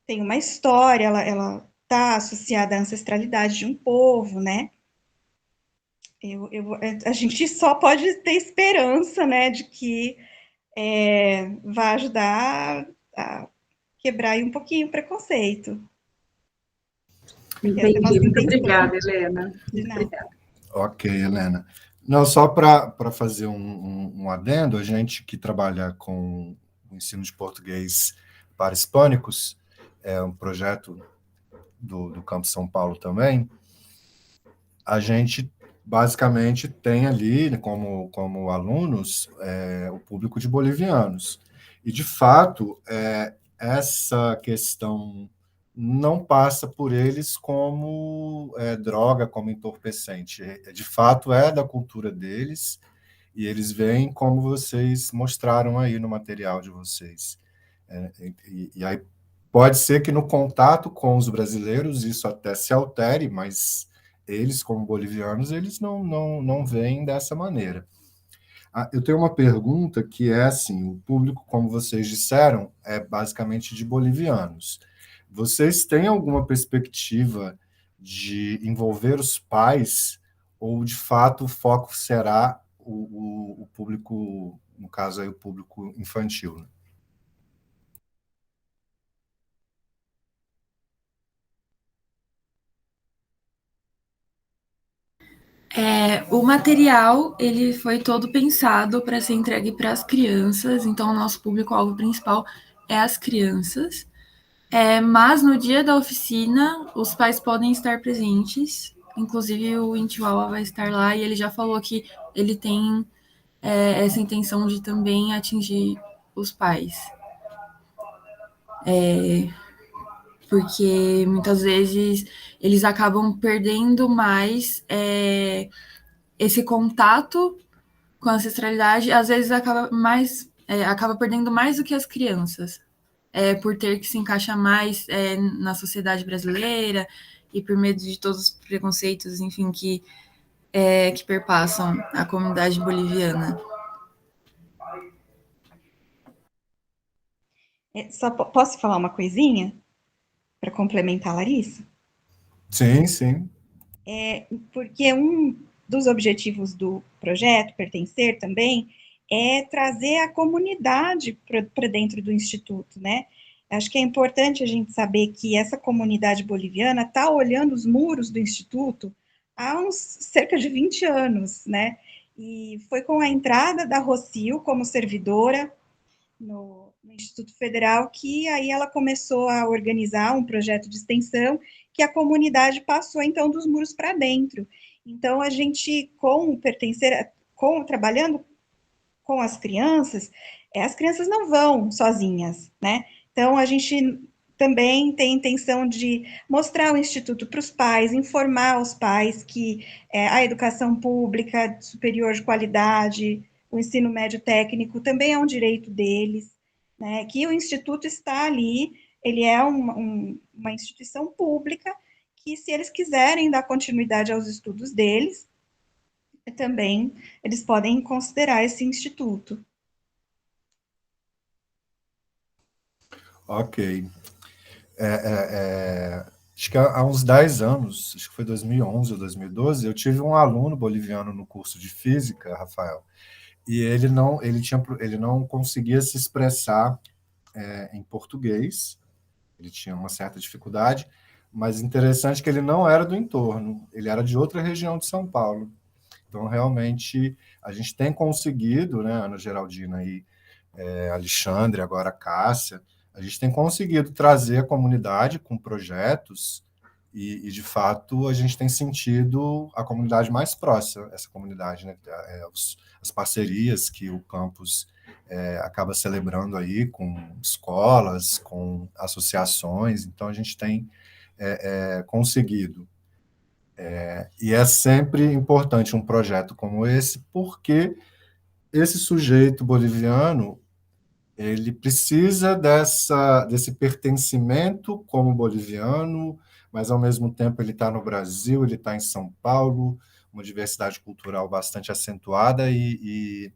uma história, ela está associada à ancestralidade de um povo, né. A gente só pode ter esperança, né, de que vai ajudar a quebrar aí um pouquinho o preconceito. Entendi. Muito obrigada, Helena. Muito obrigada. Ok, Helena. Não, só para fazer um adendo, a gente que trabalha com o ensino de português para hispânicos, é um projeto do Campus São Paulo também, a gente basicamente tem ali como alunos o público de bolivianos. E, de fato, essa questão não passa por eles como droga, como entorpecente. De fato, é da cultura deles, e eles veem como vocês mostraram aí no material de vocês. E aí pode ser que no contato com os brasileiros isso até se altere, mas eles, como bolivianos, eles não veem dessa maneira. Eu tenho uma pergunta que é assim, o público, como vocês disseram, é basicamente de bolivianos. Vocês têm alguma perspectiva de envolver os pais, ou, de fato, o foco será o público, no caso aí, o público infantil, né? O material, ele foi todo pensado para ser entregue para as crianças, então o nosso público-alvo principal é as crianças. Mas no dia da oficina, os pais podem estar presentes, inclusive o Intiwawa vai estar lá, e ele já falou que ele tem essa intenção de também atingir os pais. Porque muitas vezes eles acabam perdendo mais esse contato com a ancestralidade, às vezes acaba perdendo mais do que as crianças, por ter que se encaixar mais na sociedade brasileira e por medo de todos os preconceitos, enfim, que perpassam a comunidade boliviana. Só posso falar uma coisinha para complementar a Larissa? Sim, sim. Porque um dos objetivos do projeto, Pertencer também, é trazer a comunidade para dentro do Instituto, né? Acho que é importante a gente saber que essa comunidade boliviana está olhando os muros do Instituto há uns cerca de 20 anos, né? E foi com a entrada da Rocio como servidora no Instituto Federal que aí ela começou a organizar um projeto de extensão que a comunidade passou, então, dos muros para dentro. Então, a gente, trabalhando com as crianças não vão sozinhas, né? Então, a gente também tem a intenção de mostrar o Instituto para os pais, informar os pais que a educação pública superior de qualidade, o ensino médio técnico também é um direito deles, né? Que o Instituto está ali, ele é uma instituição pública que, se eles quiserem dar continuidade aos estudos deles, também eles podem considerar esse instituto. Ok. Acho que há uns 10 anos, acho que foi 2011 ou 2012, eu tive um aluno boliviano no curso de física, Rafael, e ele não conseguia se expressar em português, ele tinha uma certa dificuldade, mas interessante que ele não era do entorno, ele era de outra região de São Paulo. Então, realmente, a gente tem conseguido, né, Ana Geraldina e Alexandre, agora a Cássia, a gente tem conseguido trazer a comunidade com projetos e, de fato, a gente tem sentido a comunidade mais próxima, essa comunidade, né, as parcerias que o campus acaba celebrando aí com escolas, com associações, então a gente tem conseguido. E é sempre importante um projeto como esse, porque esse sujeito boliviano ele precisa desse pertencimento como boliviano, mas, ao mesmo tempo, ele está no Brasil, ele está em São Paulo, uma diversidade cultural bastante acentuada, e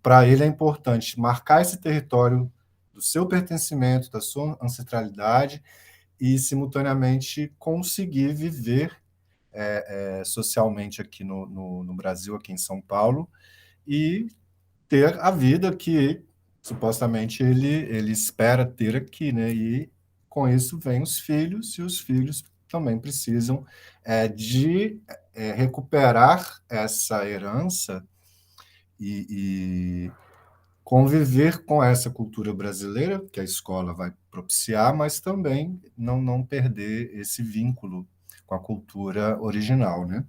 para ele é importante marcar esse território do seu pertencimento, da sua ancestralidade, e, simultaneamente, conseguir viver socialmente aqui no Brasil, aqui em São Paulo, e ter a vida que supostamente ele espera ter aqui, né? E com isso vem os filhos, e os filhos também precisam de recuperar essa herança e conviver com essa cultura brasileira que a escola vai propiciar, mas também não perder esse vínculo com a cultura original, né?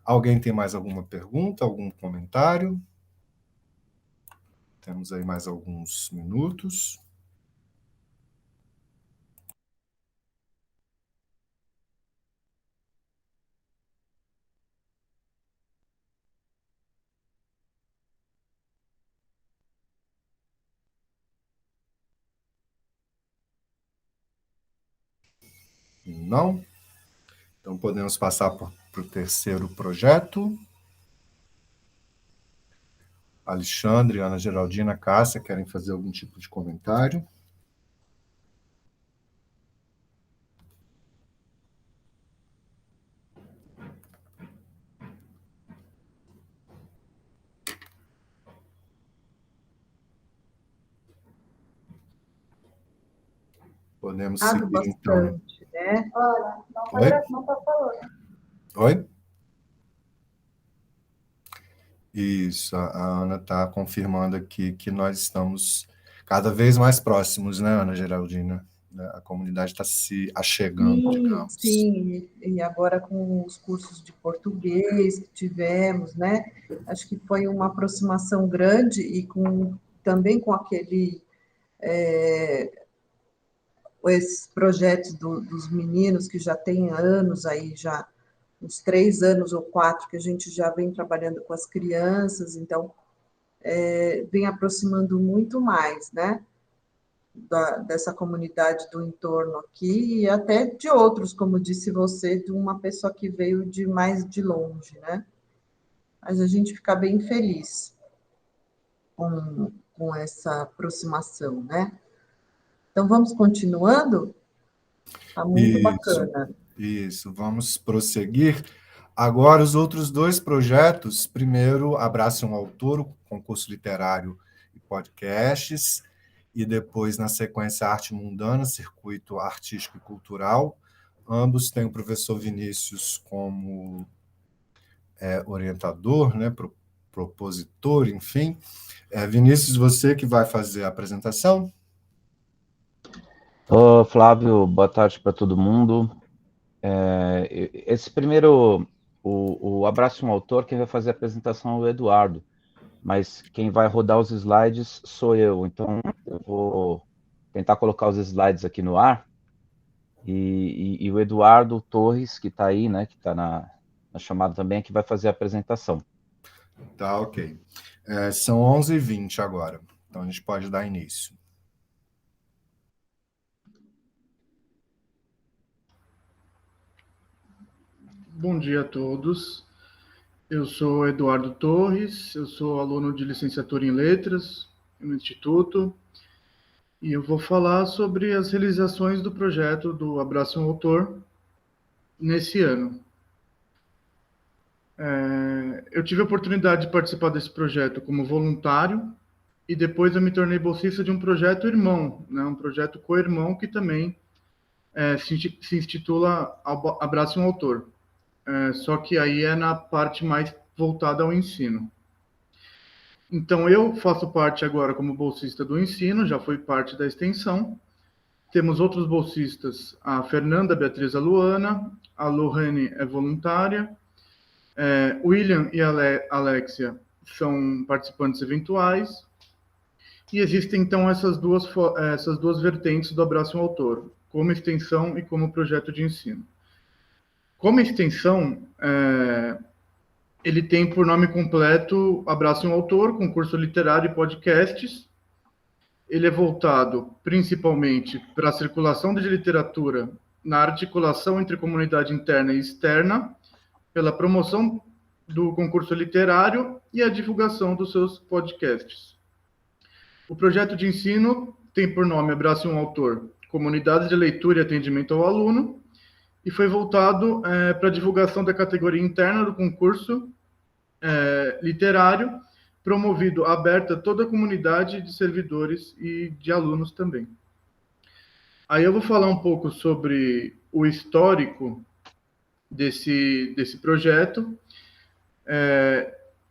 Alguém tem mais alguma pergunta, algum comentário? Temos aí mais alguns minutos. Não? Então, podemos passar para o terceiro projeto. Alexandre, Ana Geraldina, Cássia, querem fazer algum tipo de comentário? Podemos seguir, então. Né? Olha, Oi? não está falando. Oi? Isso, a Ana está confirmando aqui que nós estamos cada vez mais próximos, né, Ana Geraldina? A comunidade está se achegando, digamos. Sim, e agora com os cursos de português que tivemos, né? Acho que foi uma aproximação grande e também com esses projetos dos meninos que já têm anos aí, já uns 3 anos ou 4 que a gente já vem trabalhando com as crianças, então vem aproximando muito mais, né? Dessa comunidade do entorno aqui e até de outros, como disse você, de uma pessoa que veio de mais de longe, né? Mas a gente fica bem feliz com essa aproximação, né? Então, vamos continuando? Está muito Isso. bacana. Isso, vamos prosseguir. Agora, os outros dois projetos, primeiro, Abrace um Autor, o concurso literário e podcasts, e depois, na sequência, Arte Mundana, circuito artístico e cultural. Ambos têm o professor Vinícius como orientador, né, propositor, enfim. Vinícius, você que vai fazer a apresentação? Ô, Flávio, boa tarde para todo mundo. Esse primeiro, o Abraço um Autor, quem vai fazer a apresentação é o Eduardo, mas quem vai rodar os slides sou eu, então eu vou tentar colocar os slides aqui no ar, e o Eduardo Torres, que está aí, né, que está na chamada também, é que vai fazer a apresentação. Tá, ok. São 11h20 agora, então a gente pode dar início. Bom dia a todos. Eu sou Eduardo Torres, eu sou aluno de licenciatura em Letras no Instituto, e eu vou falar sobre as realizações do projeto do Abraço um Autor nesse ano. Eu tive a oportunidade de participar desse projeto como voluntário, e depois eu me tornei bolsista de um projeto irmão, né, um projeto co-irmão que também se intitula Abraço um Autor. Só que aí é na parte mais voltada ao ensino. Então, eu faço parte agora como bolsista do ensino, já fui parte da extensão. Temos outros bolsistas, a Fernanda Beatriz Aluana, a Lohane é voluntária, William e a Alexia são participantes eventuais, e existem, então, essas duas vertentes do Abraço um Autor, como extensão e como projeto de ensino. Como extensão, ele tem por nome completo Abraço um Autor, concurso literário e podcasts. Ele é voltado principalmente para a circulação de literatura na articulação entre comunidade interna e externa, pela promoção do concurso literário e a divulgação dos seus podcasts. O projeto de ensino tem por nome Abraço um Autor, Comunidade de Leitura e Atendimento ao Aluno, e foi voltado para a divulgação da categoria interna do concurso literário, promovido, aberto a toda a comunidade de servidores e de alunos também. Aí eu vou falar um pouco sobre o histórico desse projeto.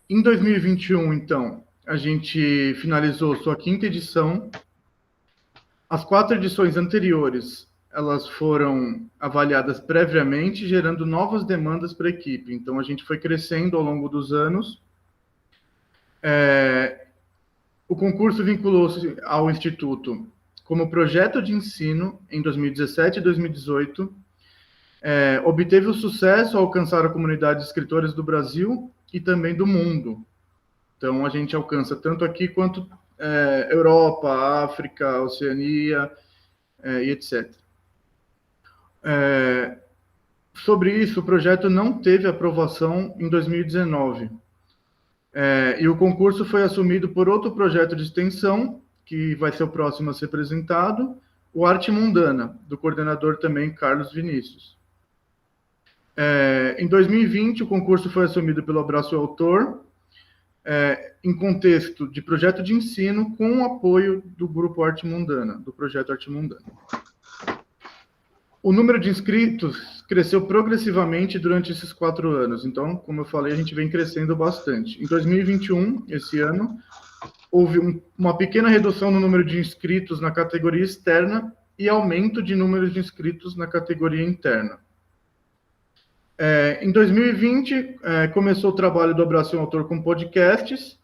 Em 2021, então, a gente finalizou sua 5ª edição. As 4 edições anteriores, elas foram avaliadas previamente, gerando novas demandas para a equipe. Então, a gente foi crescendo ao longo dos anos. O concurso vinculou-se ao Instituto como projeto de ensino em 2017 e 2018. Obteve o sucesso ao alcançar a comunidade de escritores do Brasil e também do mundo. Então, a gente alcança tanto aqui quanto Europa, África, Oceania e etc. Sobre isso, o projeto não teve aprovação em 2019. E o concurso foi assumido por outro projeto de extensão, que vai ser o próximo a ser apresentado, o Arte Mundana, do coordenador também Carlos Vinícius. Em 2020, o concurso foi assumido pelo Abraço um Autor, em contexto de projeto de ensino, com o apoio do Grupo Arte Mundana, do projeto Arte Mundana. O número de inscritos cresceu progressivamente durante esses 4 anos. Então, como eu falei, a gente vem crescendo bastante. Em 2021, esse ano, houve uma pequena redução no número de inscritos na categoria externa e aumento de número de inscritos na categoria interna. Em 2020, começou o trabalho do Abraço um Autor com podcasts,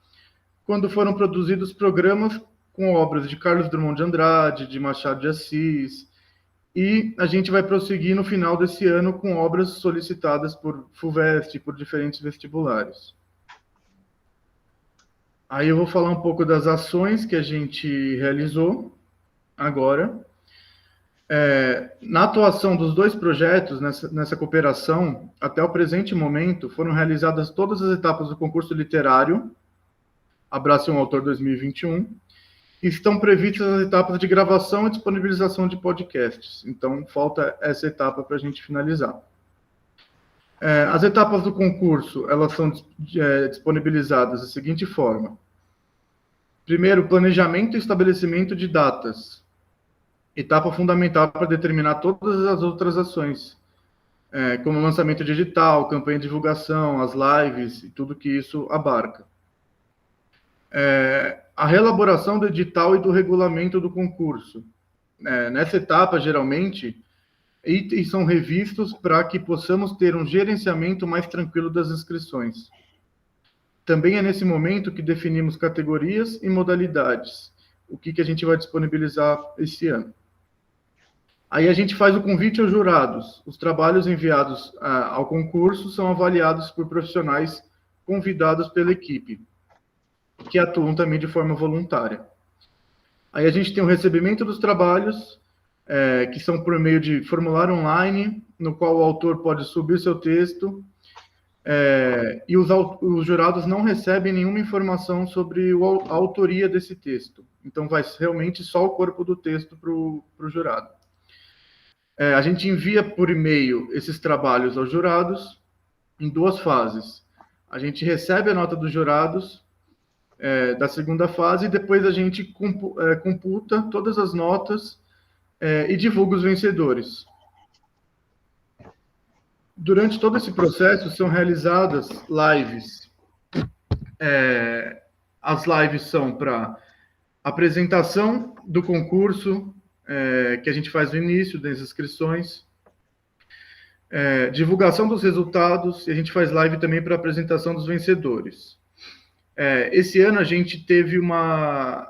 quando foram produzidos programas com obras de Carlos Drummond de Andrade, de Machado de Assis, e a gente vai prosseguir no final desse ano com obras solicitadas por FUVEST, por diferentes vestibulares. Aí eu vou falar um pouco das ações que a gente realizou agora. Na atuação dos dois projetos, nessa cooperação, até o presente momento, foram realizadas todas as etapas do concurso literário, Abraço um Autor 2021, estão previstas as etapas de gravação e disponibilização de podcasts. Então, falta essa etapa para a gente finalizar. As etapas do concurso, elas são disponibilizadas da seguinte forma. Primeiro, planejamento e estabelecimento de datas. Etapa fundamental para determinar todas as outras ações, como lançamento digital, campanha de divulgação, as lives e tudo que isso abarca. A reelaboração do edital e do regulamento do concurso. Nessa etapa, geralmente, itens são revistos para que possamos ter um gerenciamento mais tranquilo das inscrições. Também é nesse momento que definimos categorias e modalidades, o que a gente vai disponibilizar esse ano. Aí a gente faz o convite aos jurados. Os trabalhos enviados ao concurso são avaliados por profissionais convidados pela equipe, que atuam também de forma voluntária. Aí a gente tem o recebimento dos trabalhos, que são por meio de formulário online, no qual o autor pode subir seu texto, e os jurados não recebem nenhuma informação sobre a autoria desse texto. Então, vai realmente só o corpo do texto para o jurado. A gente envia por e-mail esses trabalhos aos jurados em 2 fases. A gente recebe a nota dos jurados da segunda fase e depois a gente computa todas as notas e divulga os vencedores. Durante todo esse processo são realizadas lives. As lives são para apresentação do concurso, que a gente faz no início das inscrições, divulgação dos resultados, e a gente faz live também para apresentação dos vencedores. Esse ano a gente teve uma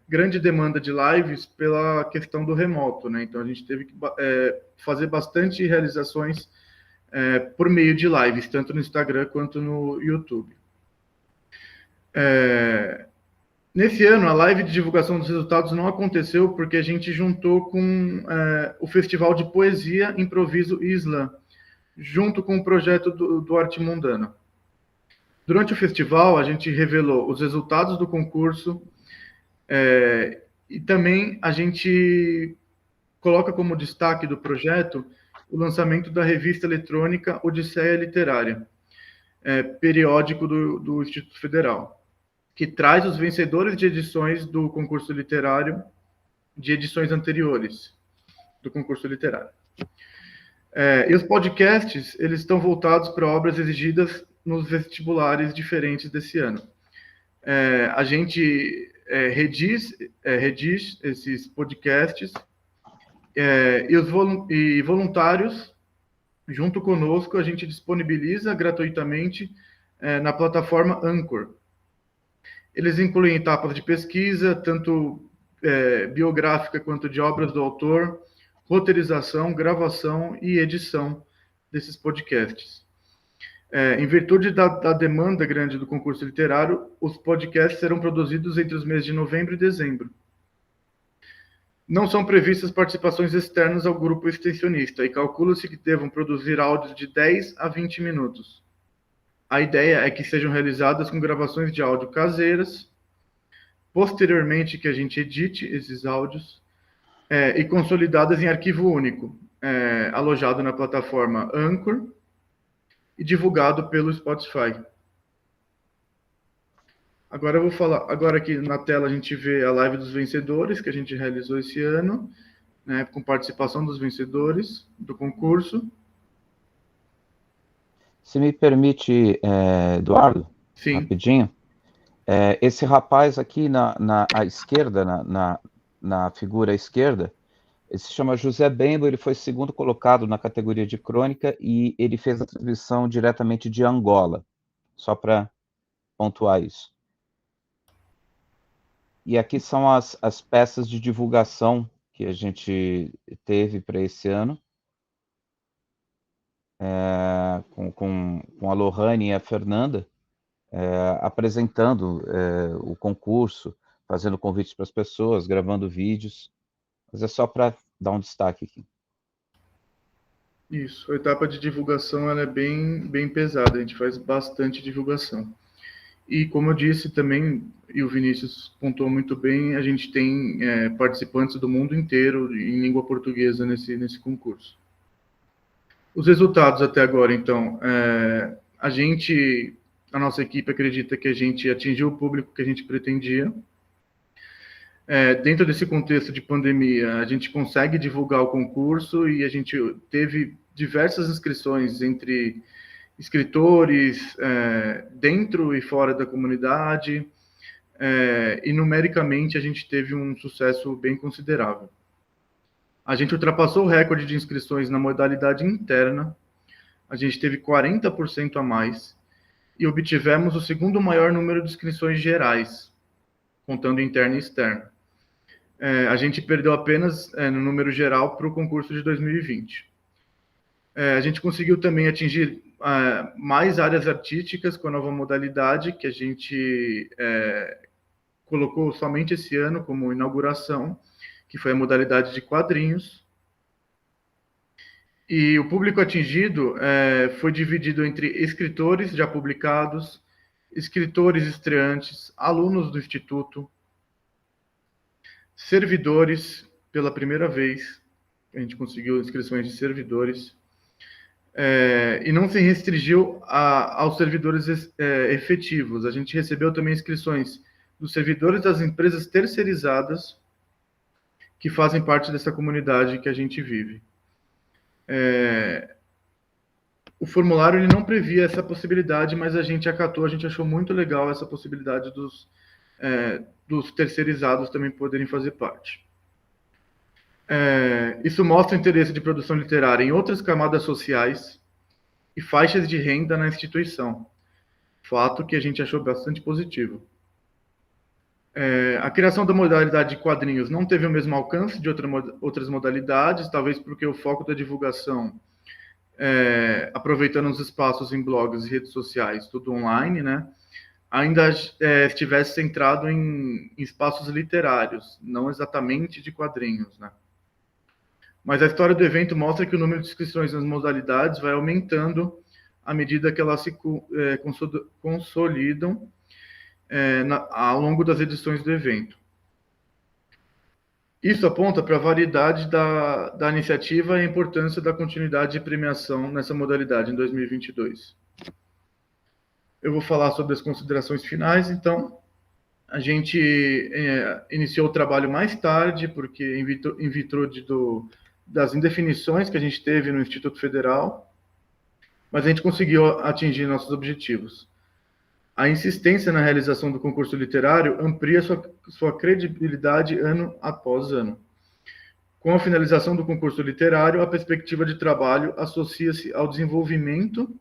grande demanda de lives pela questão do remoto, né? Então a gente teve que fazer bastante realizações por meio de lives, tanto no Instagram quanto no YouTube. Nesse ano, a live de divulgação dos resultados não aconteceu porque a gente juntou com o Festival de Poesia, Improviso e Slam, junto com o projeto do Arte Mundana. Durante o festival, a gente revelou os resultados do concurso e também a gente coloca como destaque do projeto o lançamento da revista eletrônica Odisseia Literária, periódico do Instituto Federal, que traz os vencedores de edições do concurso literário de edições anteriores do concurso literário. E os podcasts, eles estão voltados para obras exigidas nos vestibulares diferentes desse ano. A gente redige esses podcasts e voluntários, junto conosco, a gente disponibiliza gratuitamente na plataforma Anchor. Eles incluem etapas de pesquisa, tanto biográfica quanto de obras do autor, roteirização, gravação e edição desses podcasts. Em virtude da demanda grande do concurso literário, os podcasts serão produzidos entre os meses de novembro e dezembro. Não são previstas participações externas ao grupo extensionista e calcula-se que devam produzir áudios de 10 a 20 minutos. A ideia é que sejam realizadas com gravações de áudio caseiras, posteriormente que a gente edite esses áudios, e consolidadas em arquivo único, alojado na plataforma Anchor e divulgado pelo Spotify. Agora eu vou falar, agora aqui na tela a gente vê a live dos vencedores que a gente realizou esse ano, né, com participação dos vencedores do concurso. Se me permite, Eduardo, Sim. Rapidinho, esse rapaz aqui na esquerda, na figura esquerda, ele se chama José Bembo, ele foi segundo colocado na categoria de crônica e ele fez a transmissão diretamente de Angola, só para pontuar isso. E aqui são as peças de divulgação que a gente teve para esse ano, com a Lohane e a Fernanda, apresentando o concurso, fazendo convites para as pessoas, gravando vídeos, mas é só para dar um destaque aqui. Isso, a etapa de divulgação ela é bem pesada, a gente faz bastante divulgação. E, como eu disse também, e o Vinícius pontuou muito bem, a gente tem participantes do mundo inteiro em língua portuguesa nesse concurso. Os resultados até agora, então, a nossa equipe acredita que a gente atingiu o público que a gente pretendia. Dentro desse contexto de pandemia, a gente consegue divulgar o concurso e a gente teve diversas inscrições entre escritores dentro e fora da comunidade, e numericamente a gente teve um sucesso bem considerável. A gente ultrapassou o recorde de inscrições na modalidade interna, a gente teve 40% a mais, e obtivemos o segundo maior número de inscrições gerais, contando interna e externa. A gente perdeu apenas no número geral para o concurso de 2020. A gente conseguiu também atingir mais áreas artísticas com a nova modalidade, que a gente colocou somente esse ano como inauguração, que foi a modalidade de quadrinhos. E o público atingido foi dividido entre escritores já publicados, escritores estreantes, alunos do Instituto, servidores, pela primeira vez, a gente conseguiu inscrições de servidores, e não se restringiu aos servidores efetivos. A gente recebeu também inscrições dos servidores das empresas terceirizadas que fazem parte dessa comunidade que a gente vive. O formulário ele não previa essa possibilidade, mas a gente acatou, a gente achou muito legal essa possibilidade dos terceirizados também poderem fazer parte. Isso mostra o interesse de produção literária em outras camadas sociais e faixas de renda na instituição, fato que a gente achou bastante positivo. A criação da modalidade de quadrinhos não teve o mesmo alcance de outras modalidades, talvez porque o foco da divulgação, aproveitando os espaços em blogs e redes sociais, tudo online, né, ainda estivesse centrado em espaços literários, não exatamente de quadrinhos, né. Mas a história do evento mostra que o número de inscrições nas modalidades vai aumentando à medida que elas se consolidam ao longo das edições do evento. Isso aponta para a variedade da iniciativa e a importância da continuidade de premiação nessa modalidade em 2022. Eu vou falar sobre as considerações finais, então. A gente iniciou o trabalho mais tarde, porque em virtude das indefinições que a gente teve no Instituto Federal, mas a gente conseguiu atingir nossos objetivos. A insistência na realização do concurso literário amplia sua credibilidade ano após ano. Com a finalização do concurso literário, a perspectiva de trabalho associa-se ao desenvolvimento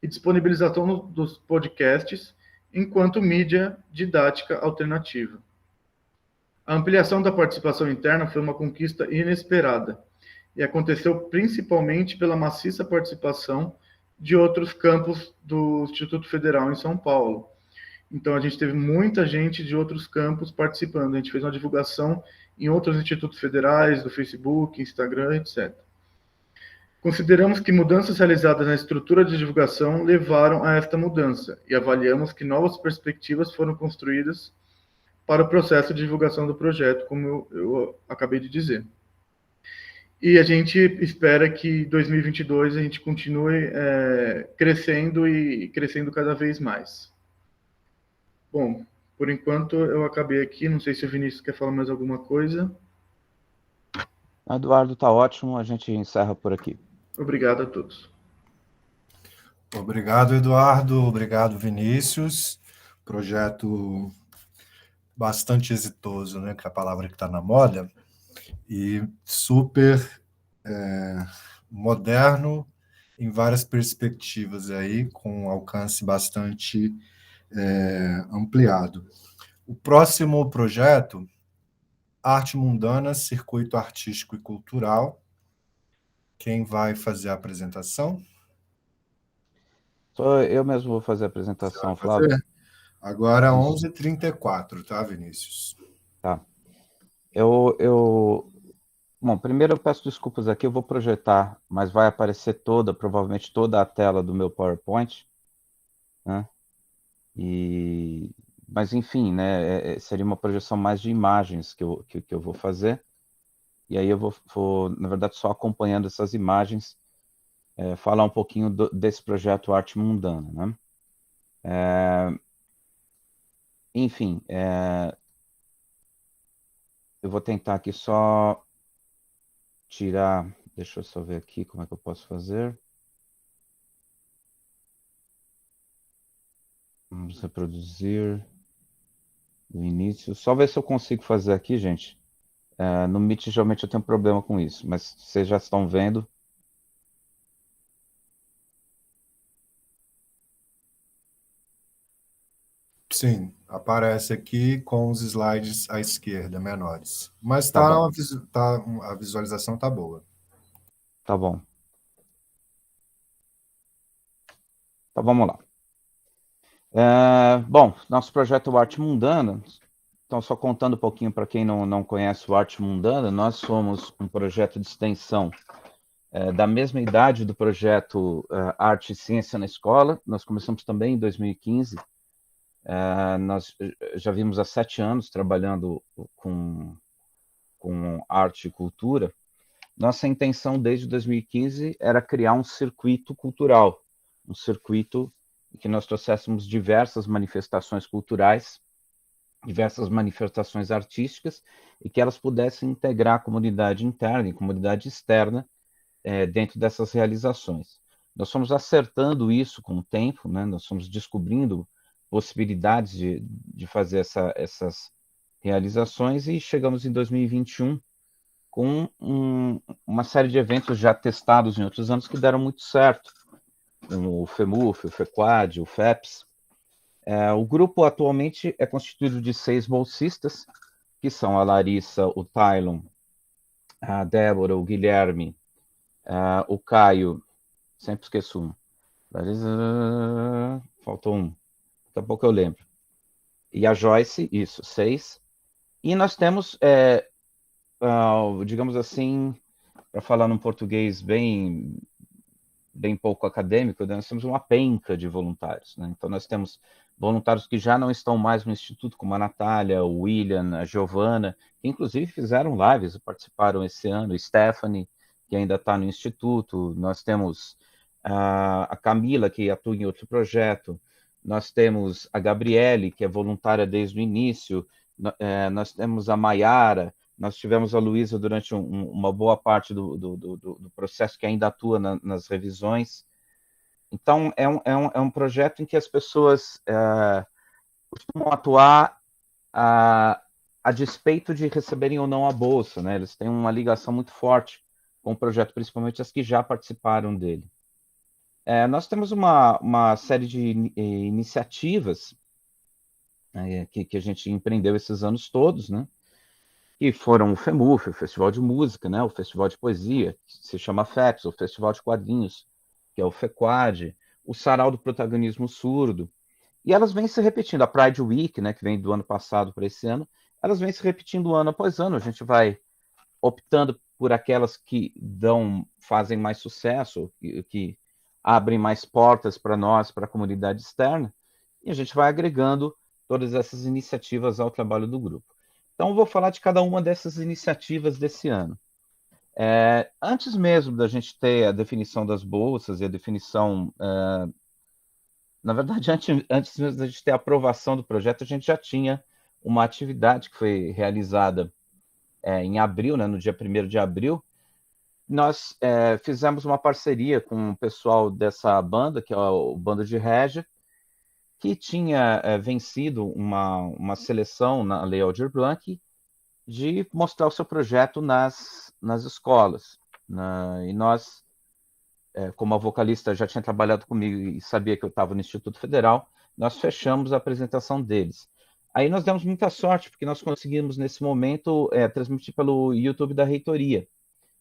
e disponibilização dos podcasts enquanto mídia didática alternativa. A ampliação da participação interna foi uma conquista inesperada e aconteceu principalmente pela maciça participação de outros campos do Instituto Federal em São Paulo. Então, a gente teve muita gente de outros campos participando. A gente fez uma divulgação em outros institutos federais, do Facebook, Instagram, etc. Consideramos que mudanças realizadas na estrutura de divulgação levaram a esta mudança e avaliamos que novas perspectivas foram construídas para o processo de divulgação do projeto, como eu acabei de dizer. E a gente espera que em 2022 a gente continue crescendo e crescendo cada vez mais. Bom, por enquanto eu acabei aqui, não sei se o Vinícius quer falar mais alguma coisa. Eduardo, está ótimo, a gente encerra por aqui. Obrigado a todos. Obrigado, Eduardo. Obrigado, Vinícius. Projeto bastante exitoso, né? Que é a palavra que está na moda. E super moderno em várias perspectivas aí, com um alcance bastante ampliado. O próximo projeto, Arte Mundana, Circuito Artístico e Cultural. Quem vai fazer a apresentação? Eu mesmo vou fazer a apresentação, Flávio. Agora 11h34, tá, Vinícius? Tá. Bom, primeiro eu peço desculpas aqui, eu vou projetar, mas vai aparecer provavelmente toda a tela do meu PowerPoint, né? Mas, enfim, né, seria uma projeção mais de imagens que eu vou fazer. E aí eu vou, na verdade, só acompanhando essas imagens, falar um pouquinho desse projeto Arte Mundana, né? Enfim, eu vou tentar aqui só tirar... Deixa eu só ver aqui como é que eu posso fazer. Vamos reproduzir do início. Só ver se eu consigo fazer aqui, gente. No Meet, geralmente eu tenho problema com isso, mas vocês já estão vendo. Sim, aparece aqui com os slides à esquerda, menores. Mas Tá bom. a visualização está boa. Tá bom. Então, vamos lá. Bom, nosso projeto é o Arte Mundana. Então, só contando um pouquinho para quem não conhece o Arte Mundana, nós somos um projeto de extensão da mesma idade do projeto Arte e Ciência na Escola. Nós começamos também em 2015. Nós já vimos há 7 anos trabalhando com arte e cultura. Nossa intenção desde 2015 era criar um circuito cultural, um circuito em que nós trouxéssemos diversas manifestações culturais, diversas manifestações artísticas, e que elas pudessem integrar a comunidade interna e a comunidade externa dentro dessas realizações. Nós fomos acertando isso com o tempo, né? Nós fomos descobrindo possibilidades de fazer essas realizações, e chegamos em 2021 com uma série de eventos já testados em outros anos que deram muito certo, como o FEMUF, o FEQUAD, o FEPS. O grupo atualmente é constituído de 6 bolsistas, que são a Larissa, o Tylon, a Débora, o Guilherme, o Caio, sempre esqueço um, Larissa, faltou um, daqui a pouco eu lembro, e a Joyce, isso, 6, e nós temos, digamos assim, para falar num português bem pouco acadêmico, né, nós temos uma penca de voluntários, né? Então nós temos voluntários que já não estão mais no Instituto, como a Natália, o William, a Giovana, que inclusive fizeram lives e participaram esse ano, Stephanie, que ainda está no Instituto, nós temos a Camila, que atua em outro projeto, nós temos a Gabriele, que é voluntária desde o início, nós temos a Maiara, nós tivemos a Luísa durante uma boa parte do processo, que ainda atua nas revisões. Então, é um projeto em que as pessoas costumam atuar a despeito de receberem ou não a bolsa, né? Eles têm uma ligação muito forte com o projeto, principalmente as que já participaram dele. Nós temos uma série de iniciativas que a gente empreendeu esses anos todos, né? Que foram o FEMUF, o Festival de Música, né? O Festival de Poesia, que se chama FEPS, o Festival de Quadrinhos, que é o FEQUAD, o Sarau do Protagonismo Surdo. E elas vêm se repetindo. A Pride Week, né, que vem do ano passado para esse ano, elas vêm se repetindo ano após ano. A gente vai optando por aquelas que fazem mais sucesso, que abrem mais portas para nós, para a comunidade externa, e a gente vai agregando todas essas iniciativas ao trabalho do grupo. Então, eu vou falar de cada uma dessas iniciativas desse ano. Antes mesmo da gente ter a definição das bolsas e a definição... na verdade, antes mesmo da gente ter a aprovação do projeto, a gente já tinha uma atividade que foi realizada em abril, né, no dia 1º de abril. Nós fizemos uma parceria com o pessoal dessa banda, que é o Bando de Régia, que tinha vencido uma seleção na Lei Aldir Blanc de mostrar o seu projeto nas escolas. E nós, como a vocalista já tinha trabalhado comigo e sabia que eu estava no Instituto Federal, nós fechamos a apresentação deles. Aí nós demos muita sorte, porque nós conseguimos, nesse momento, transmitir pelo YouTube da reitoria.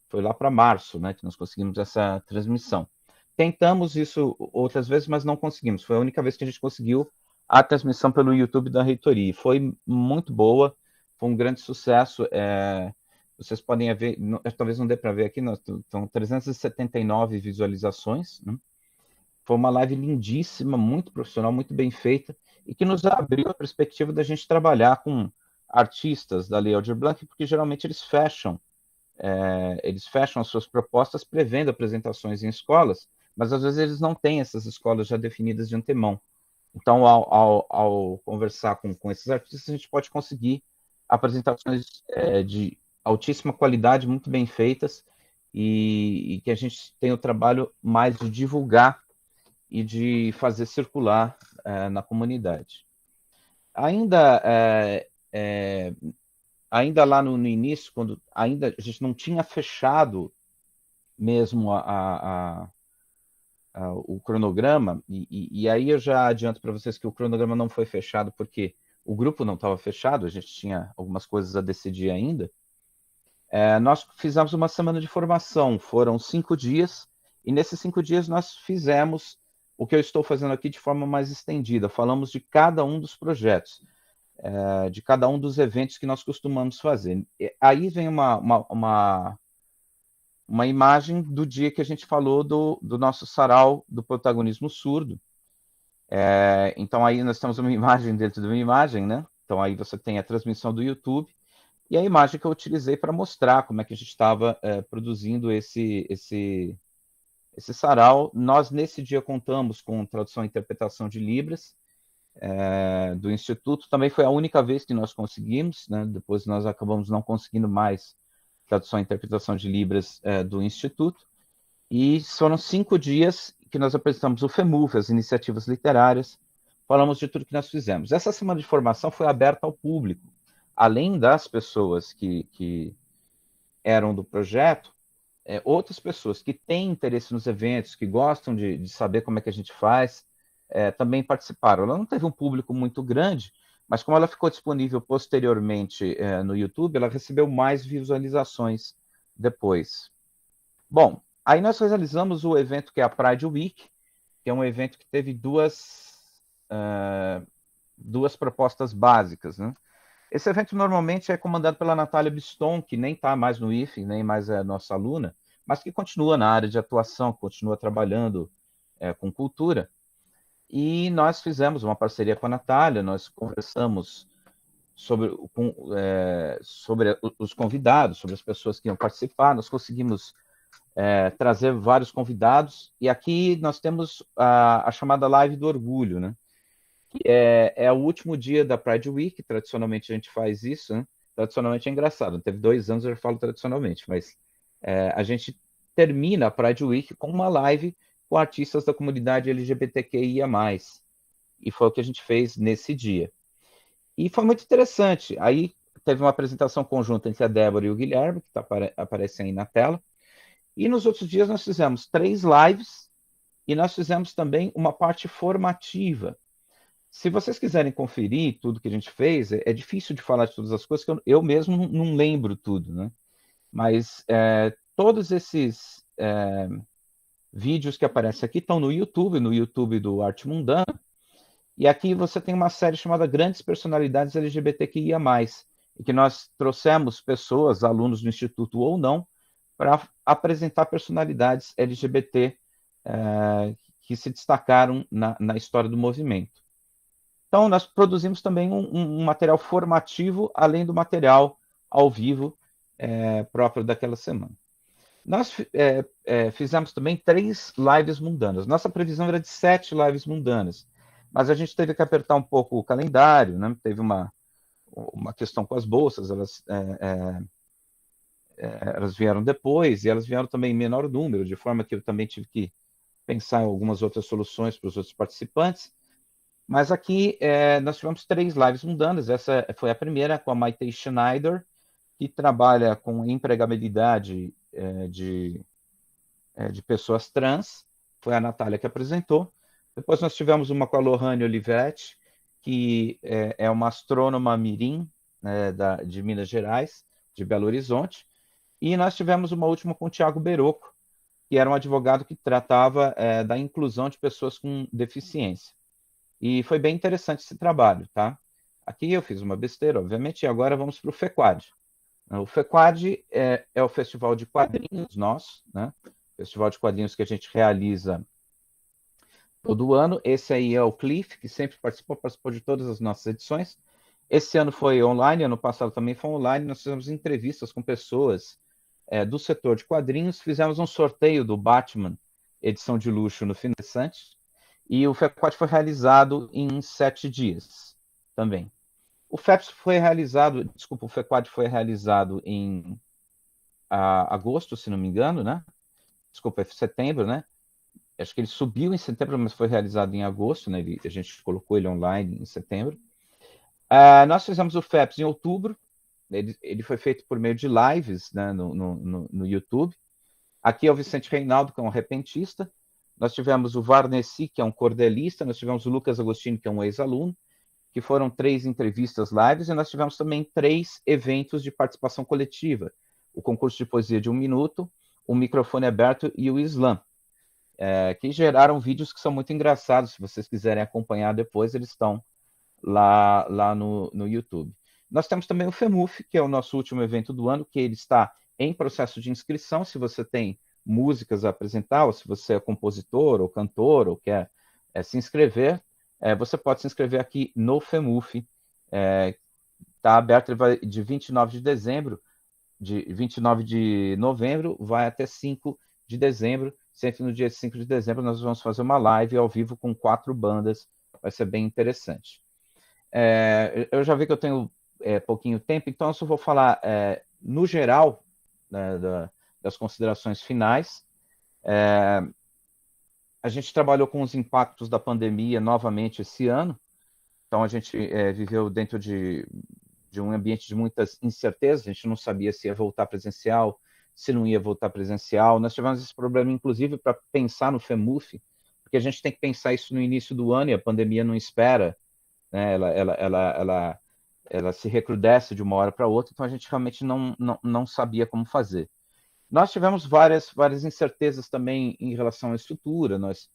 Foi lá para março, né, que nós conseguimos essa transmissão. Tentamos isso outras vezes, mas não conseguimos. Foi a única vez que a gente conseguiu a transmissão pelo YouTube da reitoria. Foi muito boa, foi um grande sucesso. Vocês podem ver, talvez não dê para ver aqui, são 379 visualizações, né? Foi uma live lindíssima, muito profissional, muito bem feita, e que nos abriu a perspectiva da gente trabalhar com artistas da Lei Aldir Blanc, porque geralmente eles fecham as suas propostas prevendo apresentações em escolas, mas às vezes eles não têm essas escolas já definidas de antemão. Então, ao conversar com esses artistas, a gente pode conseguir apresentações de altíssima qualidade, muito bem feitas, e que a gente tem o trabalho mais de divulgar e de fazer circular na comunidade. Ainda lá no início, quando ainda a gente não tinha fechado mesmo o cronograma, e aí eu já adianto para vocês que o cronograma não foi fechado porque o grupo não estava fechado, a gente tinha algumas coisas a decidir ainda. Nós fizemos uma semana de formação, foram 5 dias, e nesses 5 dias nós fizemos o que eu estou fazendo aqui de forma mais estendida, falamos de cada um dos projetos, de cada um dos eventos que nós costumamos fazer. Aí vem uma imagem do dia que a gente falou do nosso sarau do protagonismo surdo. Então aí nós temos uma imagem dentro de uma imagem, né? Então aí você tem a transmissão do YouTube e a imagem que eu utilizei para mostrar como é que a gente estava produzindo esse sarau. Nós nesse dia contamos com tradução e interpretação de Libras do Instituto. Também foi a única vez que nós conseguimos, né? Depois nós acabamos não conseguindo mais tradução e interpretação de Libras do Instituto, e foram 5 dias que nós apresentamos o FEMUF, as iniciativas literárias, falamos de tudo que nós fizemos. Essa semana de formação foi aberta ao público, além das pessoas que eram do projeto, outras pessoas que têm interesse nos eventos, que gostam de saber como é que a gente faz, também participaram. Ela não teve um público muito grande, mas como ela ficou disponível posteriormente no YouTube, ela recebeu mais visualizações depois. Bom, aí nós realizamos o evento que é a Pride Week, que é um evento que teve duas propostas básicas, né? Esse evento normalmente é comandado pela Natália Biston, que nem está mais no IFE, nem mais é nossa aluna, mas que continua na área de atuação, continua trabalhando com cultura. E nós fizemos uma parceria com a Natália, nós conversamos sobre os convidados, sobre as pessoas que iam participar, nós conseguimos trazer vários convidados, e aqui nós temos a chamada Live do Orgulho, né? Que é o último dia da Pride Week, tradicionalmente a gente faz isso, né? Tradicionalmente é engraçado, teve 2 anos eu falo tradicionalmente, mas a gente termina a Pride Week com uma live com artistas da comunidade LGBTQIA+. E foi o que a gente fez nesse dia. E foi muito interessante. Aí teve uma apresentação conjunta entre a Débora e o Guilherme, que aparece aí na tela. E nos outros dias nós fizemos 3 lives e nós fizemos também uma parte formativa. Se vocês quiserem conferir tudo que a gente fez, é difícil de falar de todas as coisas, que eu mesmo não lembro tudo, né? Mas todos esses vídeos que aparecem aqui estão no YouTube do Arte Mundana, e aqui você tem uma série chamada Grandes Personalidades LGBTQIA+, e que nós trouxemos pessoas, alunos do Instituto ou não, para apresentar personalidades LGBT que se destacaram na história do movimento. Então, nós produzimos também um material formativo, além do material ao vivo próprio daquela semana. Nós fizemos também 3 lives mundanas. Nossa previsão era de 7 lives mundanas, mas a gente teve que apertar um pouco o calendário, né? Teve uma questão com as bolsas, elas vieram depois, e elas vieram também em menor número, de forma que eu também tive que pensar em algumas outras soluções para os outros participantes. Mas aqui nós tivemos 3 lives mundanas. Essa foi a primeira, com a Maite Schneider, que trabalha com empregabilidade de pessoas trans. Foi a Natália que apresentou. Depois nós tivemos uma com a Lohane Olivetti, que é uma astrônoma mirim, né, de Minas Gerais, de Belo Horizonte. E nós tivemos uma última com o Tiago Beroco, que era um advogado que tratava da inclusão de pessoas com deficiência. E foi bem interessante esse trabalho, tá? Aqui eu fiz uma besteira, obviamente, e agora vamos para o FEQUAD. O FEQUAD é o festival de quadrinhos nosso, né? Festival de quadrinhos que a gente realiza todo ano. Esse aí é o Cliff, que sempre participou de todas as nossas edições. Esse ano foi online, ano passado também foi online. Nós fizemos entrevistas com pessoas do setor de quadrinhos, fizemos um sorteio do Batman, edição de luxo no Finessantes, e o FEPQuad foi realizado em 7 dias também. O FEPS foi realizado, desculpa, o FEPQuad foi realizado em agosto, se não me engano, né? Desculpa, setembro, né? Acho que ele subiu em setembro, mas foi realizado em agosto, né? A gente colocou ele online em setembro. Nós fizemos o FEPS em outubro. Ele foi feito por meio de lives, né, no YouTube. Aqui é o Vicente Reinaldo, que é um repentista. Nós tivemos o Varnesi, que é um cordelista. Nós tivemos o Lucas Agostini, que é um ex-aluno, que foram 3 entrevistas lives. E nós tivemos também 3 eventos de participação coletiva. O concurso de poesia de 1 minuto, o microfone aberto e o slam, que geraram vídeos que são muito engraçados. Se vocês quiserem acompanhar depois, eles estão lá no YouTube. Nós temos também o FEMUF, que é o nosso último evento do ano, que ele está em processo de inscrição. Se você tem músicas a apresentar, ou se você é compositor ou cantor, ou quer se inscrever, você pode se inscrever aqui no FEMUF. Está aberto, ele vai de 29 de dezembro, de 29 de novembro, vai até 5 de dezembro. Sempre no dia 5 de dezembro nós vamos fazer uma live ao vivo com 4 bandas, vai ser bem interessante. Eu já vi que eu tenho pouquinho tempo, então eu só vou falar no geral, né, das considerações finais. A gente trabalhou com os impactos da pandemia novamente esse ano, então a gente viveu dentro de um ambiente de muitas incertezas. A gente não sabia se ia voltar presencial, se não ia voltar presencial. Nós tivemos esse problema, inclusive, para pensar no FEMUF, porque a gente tem que pensar isso no início do ano e a pandemia não espera, né? Ela se recrudesce de uma hora para outra, então a gente realmente não sabia como fazer. Nós tivemos várias incertezas também em relação à estrutura. Nós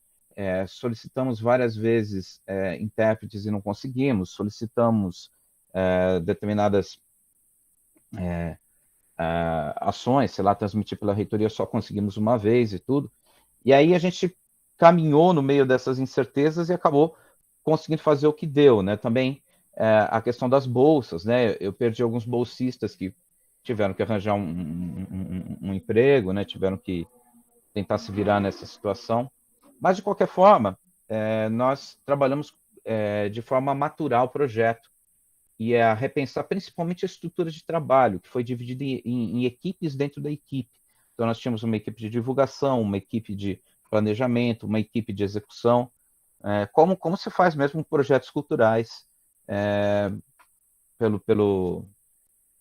solicitamos várias vezes intérpretes e não conseguimos, solicitamos determinadas ações, sei lá, transmitir pela reitoria, só conseguimos uma vez e tudo. E aí a gente caminhou no meio dessas incertezas e acabou conseguindo fazer o que deu, né? Também a questão das bolsas, né? Eu perdi alguns bolsistas que tiveram que arranjar um emprego, né? Tiveram que tentar se virar nessa situação. Mas, de qualquer forma, nós trabalhamos de forma a maturar o projeto e a repensar principalmente a estrutura de trabalho, que foi dividida em equipes dentro da equipe. Então, nós tínhamos uma equipe de divulgação, uma equipe de planejamento, uma equipe de execução, como se faz mesmo projetos culturais pelo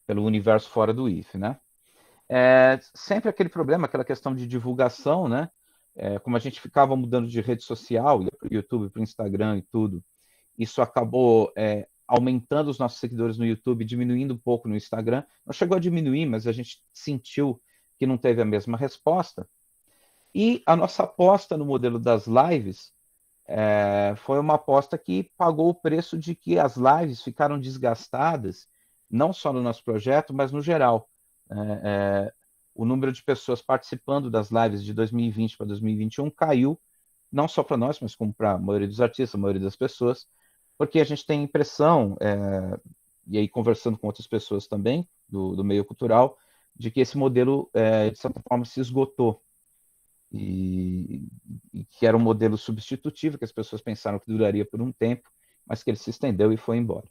universo fora do IFE, né? Sempre aquele problema, aquela questão de divulgação, né? Como a gente ficava mudando de rede social, ia para o YouTube, para o Instagram e tudo, isso acabou aumentando os nossos seguidores no YouTube, diminuindo um pouco no Instagram. Não chegou a diminuir, mas a gente sentiu que não teve a mesma resposta. E a nossa aposta no modelo das lives foi uma aposta que pagou o preço de que as lives ficaram desgastadas, não só no nosso projeto, mas no geral. O número de pessoas participando das lives de 2020 para 2021 caiu, não só para nós, mas como para a maioria dos artistas, a maioria das pessoas, porque a gente tem a impressão, e aí conversando com outras pessoas também, do meio cultural, de que esse modelo, de certa forma, se esgotou. E que era um modelo substitutivo, que as pessoas pensaram que duraria por um tempo, mas que ele se estendeu e foi embora.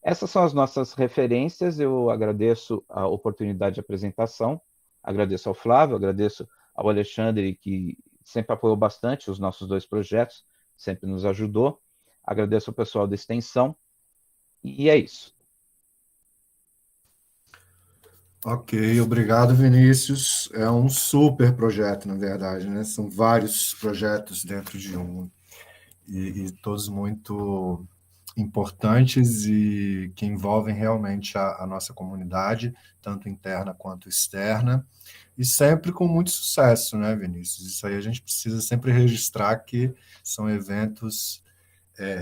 Essas são as nossas referências. Eu agradeço a oportunidade de apresentação, agradeço ao Flávio, agradeço ao Alexandre, que sempre apoiou bastante os nossos 2 projetos, sempre nos ajudou. Agradeço ao pessoal da extensão, e é isso. Ok, obrigado, Vinícius. É um super projeto, na verdade, né? São vários projetos dentro de um, e todos muito importantes e que envolvem realmente a nossa comunidade, tanto interna quanto externa, e sempre com muito sucesso, né, Vinícius? Isso aí a gente precisa sempre registrar que são eventos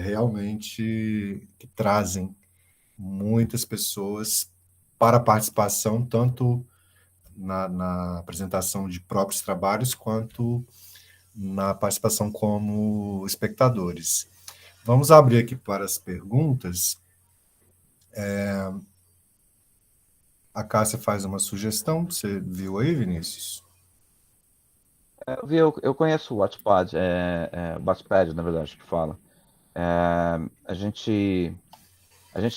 realmente que trazem muitas pessoas para a participação, tanto na apresentação de próprios trabalhos, quanto na participação como espectadores. Vamos abrir aqui para as perguntas. A Cássia faz uma sugestão, você viu aí, Vinícius? Eu conheço o Wattpad, Wattpad, na verdade, que fala. A gente,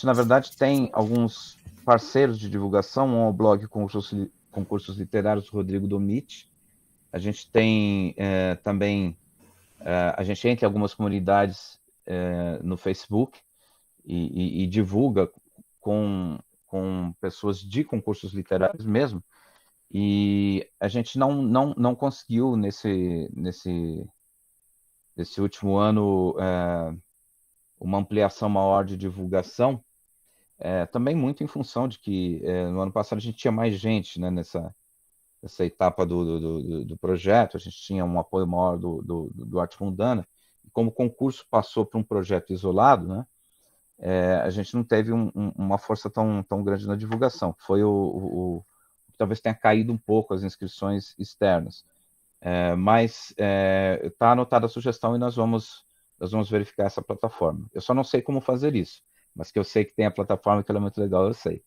na verdade, tem alguns parceiros de divulgação, o blog Concursos Literários Rodrigo Domit. A gente tem também, a gente entra em algumas comunidades no Facebook e divulga com pessoas de concursos literários mesmo, e a gente não conseguiu nesse último ano uma ampliação maior de divulgação, também muito em função de que no ano passado a gente tinha mais gente, né, nessa etapa do projeto, a gente tinha um apoio maior do Arte Mundana, e como o concurso passou para um projeto isolado, né, a gente não teve uma força tão grande na divulgação. Foi talvez tenha caído um pouco as inscrições externas. Mas está anotada a sugestão e nós vamos verificar essa plataforma. Eu só não sei como fazer isso, mas que eu sei que tem a plataforma, que ela é muito legal, eu sei.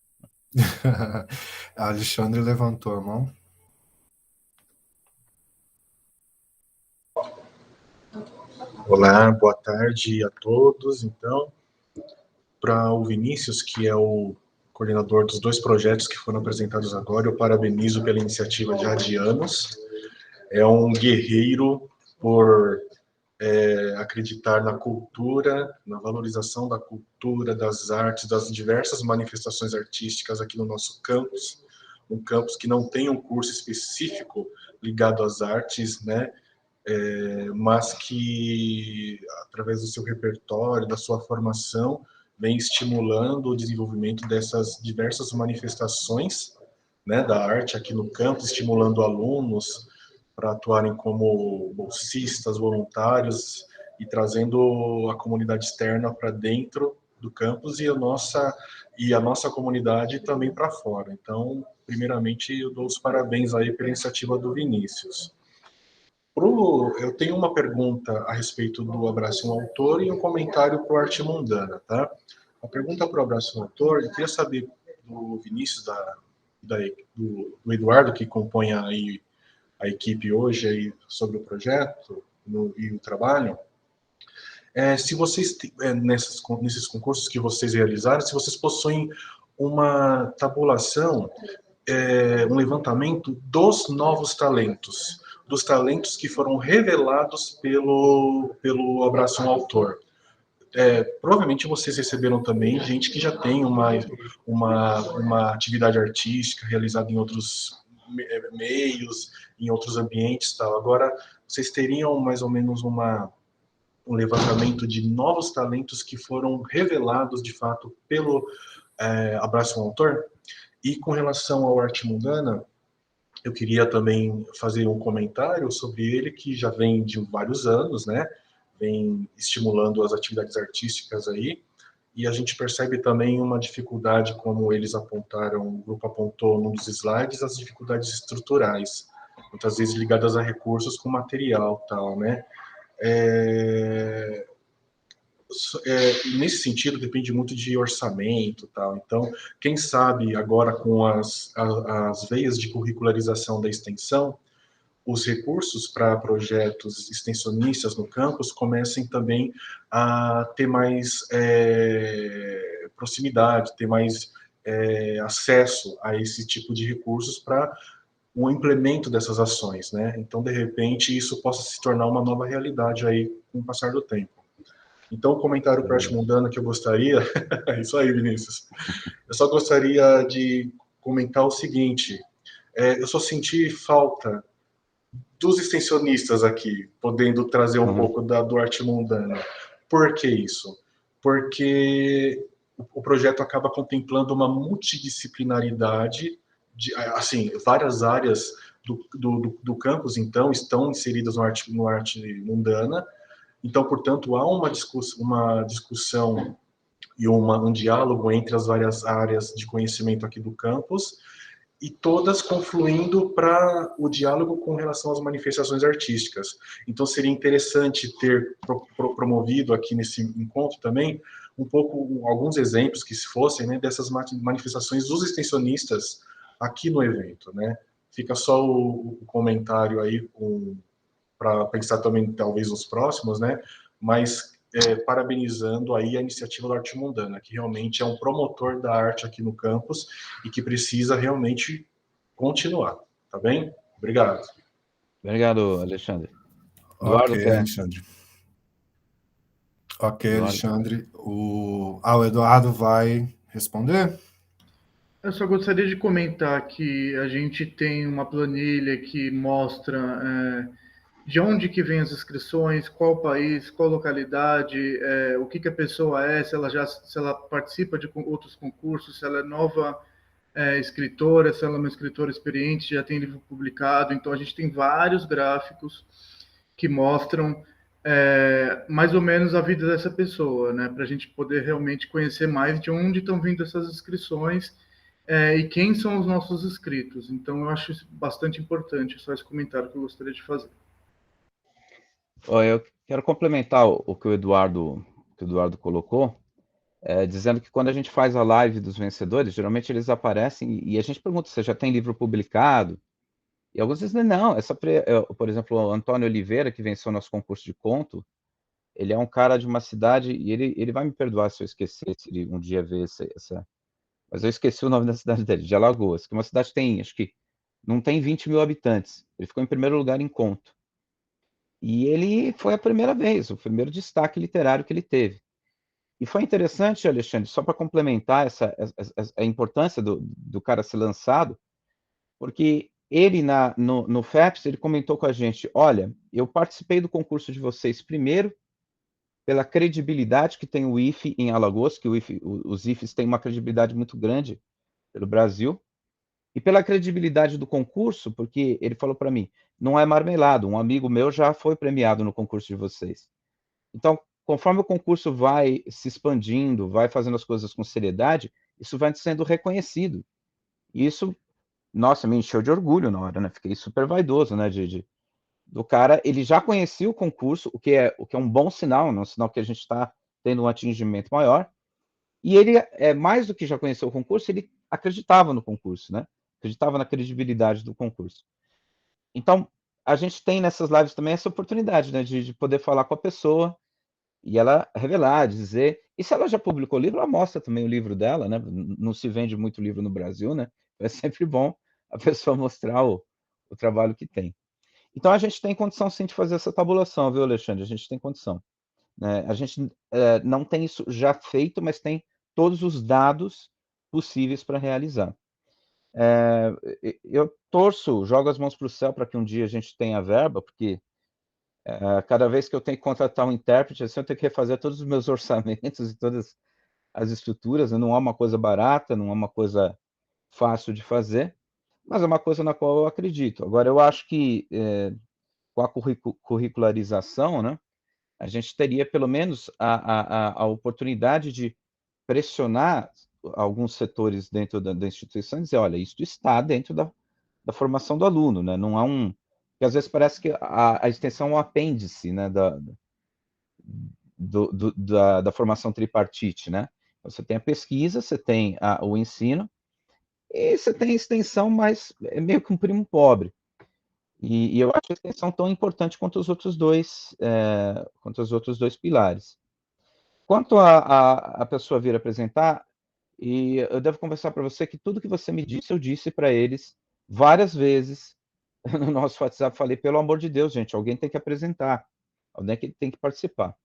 A Alexandre levantou a mão. Olá, boa tarde a todos. Então, para o Vinícius, que é o coordenador dos 2 projetos que foram apresentados agora, eu parabenizo pela iniciativa já de anos. É um guerreiro por acreditar na cultura, na valorização da cultura, das artes, das diversas manifestações artísticas aqui no nosso campus, um campus que não tem um curso específico ligado às artes, né? Mas que, através do seu repertório, da sua formação, vem estimulando o desenvolvimento dessas diversas manifestações, né, da arte aqui no campus, estimulando alunos para atuarem como bolsistas, voluntários, e trazendo a comunidade externa para dentro do campus e a nossa comunidade também para fora. Então, primeiramente, eu dou os parabéns aí pela iniciativa do Vinícius. Eu tenho uma pergunta a respeito do Abraço ao Autor e um comentário para o Arte Mundana, tá? A pergunta para o Abraço ao Autor, eu queria saber do Vinícius, do Eduardo, que compõe aí a equipe hoje aí sobre o projeto e o trabalho, se vocês, nesses concursos que vocês realizaram, se vocês possuem uma tabulação, um levantamento dos novos talentos, dos talentos que foram revelados pelo Abraço ao Autor. Provavelmente vocês receberam também gente que já tem uma atividade artística realizada em outros meios, em outros ambientes, tal. Agora, vocês teriam mais ou menos um levantamento de novos talentos que foram revelados, de fato, pelo Abraço ao Autor? E com relação ao Arte Mundana, eu queria também fazer um comentário sobre ele, que já vem de vários anos, né? Vem estimulando as atividades artísticas aí, e a gente percebe também uma dificuldade, como eles apontaram, o grupo apontou num dos slides, as dificuldades estruturais, muitas vezes ligadas a recursos com material, tal, né? Nesse sentido, depende muito de orçamento, tal. Então, quem sabe agora com as veias de curricularização da extensão, os recursos para projetos extensionistas no campus comecem também a ter mais proximidade, ter mais acesso a esse tipo de recursos para o implemento dessas ações, né? Então, de repente, isso possa se tornar uma nova realidade aí com o passar do tempo. Então, o comentário para a Arte Mundana que eu gostaria... Isso aí, Vinícius. Eu só gostaria de comentar o seguinte. Eu só senti falta dos extensionistas aqui, podendo trazer um pouco do Arte Mundana. Por que isso? Porque o projeto acaba contemplando uma multidisciplinaridade, assim, várias áreas do campus, então, estão inseridas no Arte Mundana. Então, portanto, há uma discussão e um diálogo entre as várias áreas de conhecimento aqui do campus, e todas confluindo para o diálogo com relação às manifestações artísticas. Então, seria interessante ter promovido aqui nesse encontro também um pouco, alguns exemplos que se fossem, né, dessas manifestações dos extensionistas aqui no evento, né? Fica só o comentário aí para pensar também, talvez, nos próximos, né? Mas parabenizando aí a iniciativa do Arte Mundana, que realmente é um promotor da arte aqui no campus e que precisa realmente continuar, tá bem? Obrigado. Obrigado, Alexandre. Eduardo, Ok, quer? Alexandre. Ok, Eduardo. Alexandre. O Eduardo vai responder? Eu só gostaria de comentar que a gente tem uma planilha que mostra de onde que vem as inscrições, qual país, qual localidade, o que a pessoa é, se ela participa de outros concursos, se ela é nova escritora, se ela é uma escritora experiente, já tem livro publicado. Então, a gente tem vários gráficos que mostram mais ou menos a vida dessa pessoa, né? Para a gente poder realmente conhecer mais de onde estão vindo essas inscrições e quem são os nossos inscritos. Então, eu acho isso bastante importante, só esse comentário que eu gostaria de fazer. Eu quero complementar o que o Eduardo colocou, dizendo que quando a gente faz a live dos vencedores, geralmente eles aparecem e a gente pergunta se já tem livro publicado, e alguns dizem, não, por exemplo, o Antônio Oliveira, que venceu nosso concurso de conto, ele é um cara de uma cidade, e ele vai me perdoar se eu esquecer, se ele um dia ver mas eu esqueci o nome da cidade dele, de Alagoas, que é uma cidade que tem, acho que, não tem 20 mil habitantes. Ele ficou em primeiro lugar em conto. E ele foi a primeira vez, o primeiro destaque literário que ele teve. E foi interessante, Alexandre, só para complementar a importância do cara ser lançado, porque ele, no FEPS, ele comentou com a gente, olha, eu participei do concurso de vocês primeiro, pela credibilidade que tem o IFE em Alagoas, que os IFES têm uma credibilidade muito grande pelo Brasil, e pela credibilidade do concurso, porque ele falou para mim, não é marmelado, um amigo meu já foi premiado no concurso de vocês. Então, conforme o concurso vai se expandindo, vai fazendo as coisas com seriedade, isso vai sendo reconhecido. E isso, nossa, me encheu de orgulho na hora, né? Fiquei super vaidoso, né? Do cara, ele já conhecia o concurso, o que é um bom sinal, um sinal que a gente está tendo um atingimento maior. E ele, mais do que já conheceu o concurso, ele acreditava no concurso, né? Acreditava na credibilidade do concurso. Então, a gente tem nessas lives também essa oportunidade, né? De poder falar com a pessoa e ela revelar, dizer. E se ela já publicou o livro, ela mostra também o livro dela, né? Não se vende muito livro no Brasil, né? É sempre bom a pessoa mostrar o trabalho que tem. Então, a gente tem condição, sim, de fazer essa tabulação, viu, Alexandre? A gente tem condição. Né? A gente não tem isso já feito, mas tem todos os dados possíveis para realizar. Eu torço, jogo as mãos para o céu para que um dia a gente tenha verba, porque cada vez que eu tenho que contratar um intérprete, assim, eu tenho que refazer todos os meus orçamentos e todas as estruturas, né? Não é uma coisa barata, não é uma coisa fácil de fazer, mas é uma coisa na qual eu acredito. Agora, eu acho que com a curricularização, né, a gente teria pelo menos a oportunidade de pressionar alguns setores dentro da instituição e dizer, olha, isso está dentro da formação do aluno, né? Não é porque às vezes parece que a extensão é um apêndice, né, da formação tripartite, né? Você tem a pesquisa, você tem o ensino, e você tem a extensão, mas é meio que um primo pobre. E eu acho a extensão tão importante quanto os outros dois pilares. Quanto a pessoa vir apresentar, e eu devo conversar para você que tudo que você me disse, eu disse para eles várias vezes no nosso WhatsApp. Falei, pelo amor de Deus, gente, alguém tem que apresentar, alguém tem que participar.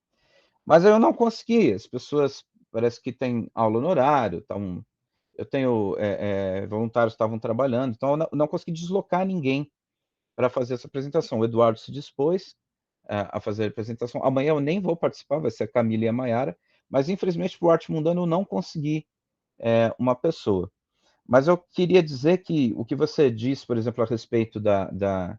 Mas eu não consegui, as pessoas parece que têm aula no horário, eu tenho voluntários que estavam trabalhando, então eu não consegui deslocar ninguém para fazer essa apresentação. O Eduardo se dispôs a fazer a apresentação. Amanhã eu nem vou participar, vai ser a Camila e a Maiara, mas infelizmente para o Arte Mundana eu não consegui uma pessoa. Mas eu queria dizer que o que você disse, por exemplo, a respeito da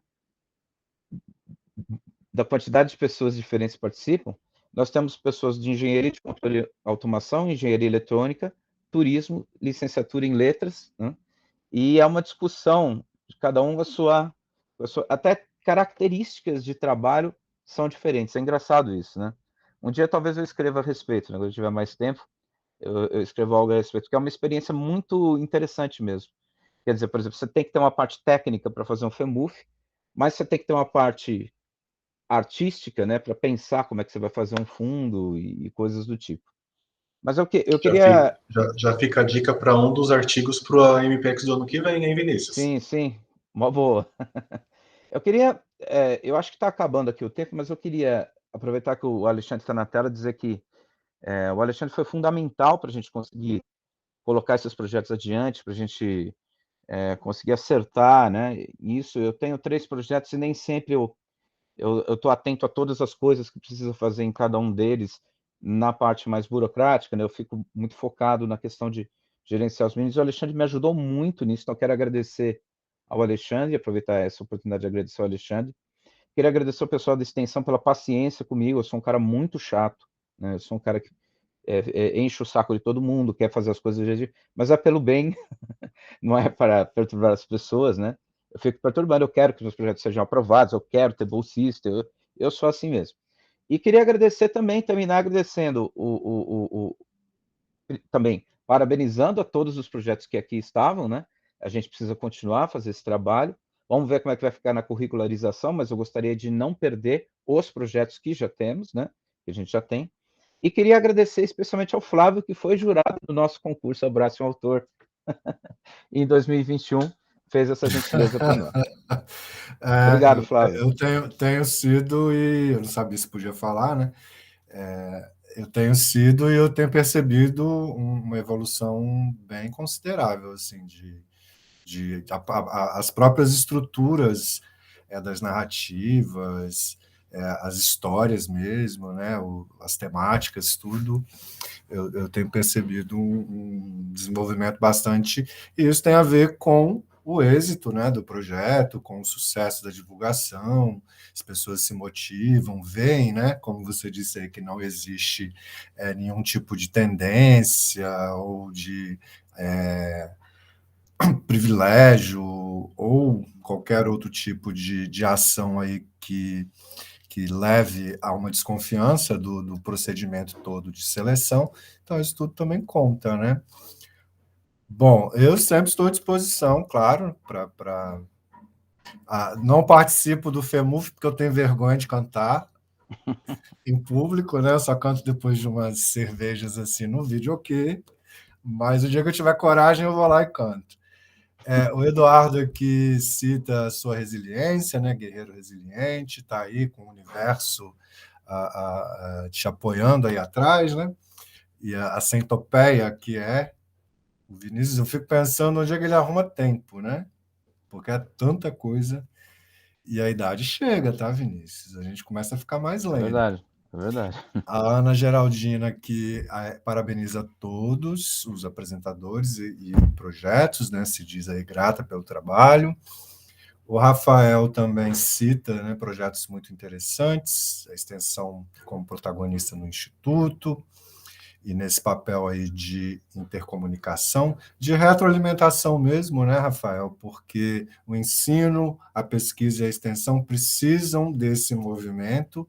quantidade de pessoas diferentes que participam, nós temos pessoas de engenharia de controle e automação, engenharia eletrônica, turismo, licenciatura em letras, né? e é uma discussão de cada um até características de trabalho são diferentes. É engraçado isso, né? Um dia talvez eu escreva a respeito, né? Quando eu tiver mais tempo, eu escrevo algo a respeito, que é uma experiência muito interessante mesmo. Quer dizer, por exemplo, você tem que ter uma parte técnica para fazer um FEMUF, mas você tem que ter uma parte artística, né, para pensar como é que você vai fazer um fundo e coisas do tipo. Mas eu queria... Já fica a dica para um dos artigos para a MPEX do ano que vem, hein, Vinícius? Sim, uma boa. Eu acho que está acabando aqui o tempo, mas eu queria aproveitar que o Alexandre está na tela e dizer que o Alexandre foi fundamental para a gente conseguir colocar esses projetos adiante, para a gente conseguir acertar, né? Isso, eu tenho 3 projetos e nem sempre eu estou atento a todas as coisas que precisa fazer em cada um deles na parte mais burocrática, né? Eu fico muito focado na questão de gerenciar os meninos. O Alexandre me ajudou muito nisso, então eu quero agradecer ao Alexandre, aproveitar essa oportunidade de agradecer ao Alexandre. Queria agradecer ao pessoal da extensão pela paciência comigo. Eu sou um cara muito chato, né? Eu sou um cara que enche o saco de todo mundo, quer fazer as coisas, mas é pelo bem, não é para perturbar as pessoas, né? Eu fico perturbando, eu quero que meus projetos sejam aprovados, eu quero ter bolsista, eu sou assim mesmo. E queria agradecer também, terminar agradecendo também parabenizando a todos os projetos que aqui estavam, né? A gente precisa continuar a fazer esse trabalho. Vamos ver como é que vai ficar na curricularização, mas eu gostaria de não perder os projetos que já temos, né? Que a gente já tem. E queria agradecer especialmente ao Flávio, que foi jurado do nosso concurso Abrace um Autor em 2021, fez essa gentileza para nós. Obrigado, Flávio. Eu tenho sido, e eu não sabia se podia falar, né? Eu tenho sido e eu tenho percebido uma evolução bem considerável, assim, as próprias estruturas das narrativas, as histórias mesmo, né, as temáticas, tudo, eu tenho percebido um desenvolvimento bastante, e isso tem a ver com o êxito, né, do projeto, com o sucesso da divulgação, as pessoas se motivam, veem, né, como você disse aí, que não existe nenhum tipo de tendência ou de privilégio ou qualquer outro tipo de ação aí que leve a uma desconfiança do procedimento todo de seleção, então isso tudo também conta, né? Bom, eu sempre estou à disposição, claro, para... não participo do FEMUF porque eu tenho vergonha de cantar em público, né? Eu só canto depois de umas cervejas assim no videokê, mas o dia que eu tiver coragem eu vou lá e canto. O Eduardo aqui cita a sua resiliência, né? Guerreiro resiliente, está aí com o universo te apoiando aí atrás, né? E a centopeia, que é o Vinícius, eu fico pensando onde é que ele arruma tempo, né? Porque é tanta coisa. E a idade chega, tá, Vinícius? A gente começa a ficar mais lento. É verdade. A Ana Geraldina, que parabeniza todos os apresentadores e projetos, né? Se diz aí grata pelo trabalho. O Rafael também cita, né, projetos muito interessantes, a extensão como protagonista no Instituto, e nesse papel aí de intercomunicação, de retroalimentação mesmo, né, Rafael? Porque o ensino, a pesquisa e a extensão precisam desse movimento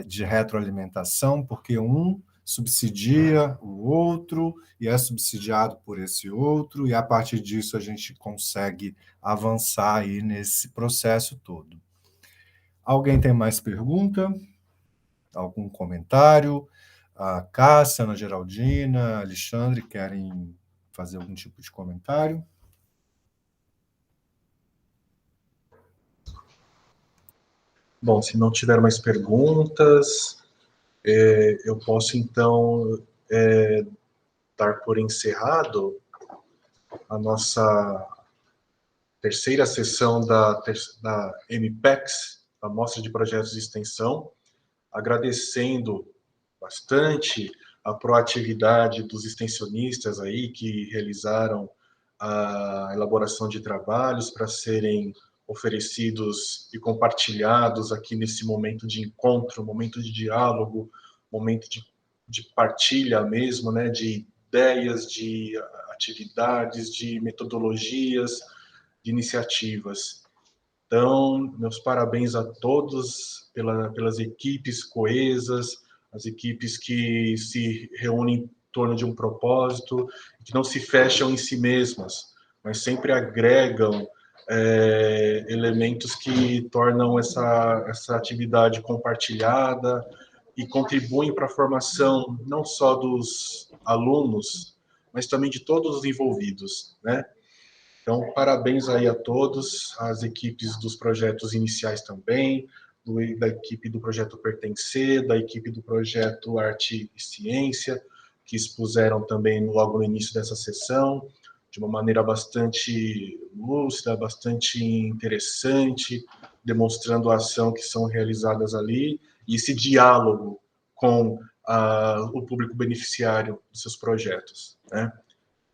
de retroalimentação, porque um subsidia o outro e é subsidiado por esse outro, e a partir disso a gente consegue avançar aí nesse processo todo. Alguém tem mais pergunta? Algum comentário? A Cássia, Ana Geraldina, Alexandre, querem fazer algum tipo de comentário? Bom, se não tiver mais perguntas, eu posso, então, dar por encerrado a nossa terceira sessão da MPEX, a Mostra de Projetos de Extensão, agradecendo bastante a proatividade dos extensionistas aí que realizaram a elaboração de trabalhos para serem oferecidos e compartilhados aqui nesse momento de encontro, momento de diálogo, momento de partilha mesmo, né, de ideias, de atividades, de metodologias, de iniciativas. Então, meus parabéns a todos pelas equipes coesas, as equipes que se reúnem em torno de um propósito, que não se fecham em si mesmas, mas sempre agregam elementos que tornam essa atividade compartilhada e contribuem para a formação não só dos alunos, mas também de todos os envolvidos, né? Então, parabéns aí a todos, as equipes dos projetos iniciais também, da equipe do projeto Pertencer, da equipe do projeto Arte e Ciência, que expuseram também logo no início dessa sessão, de uma maneira bastante lúcida, bastante interessante, demonstrando a ação que são realizadas ali, e esse diálogo com o público beneficiário dos seus projetos, né?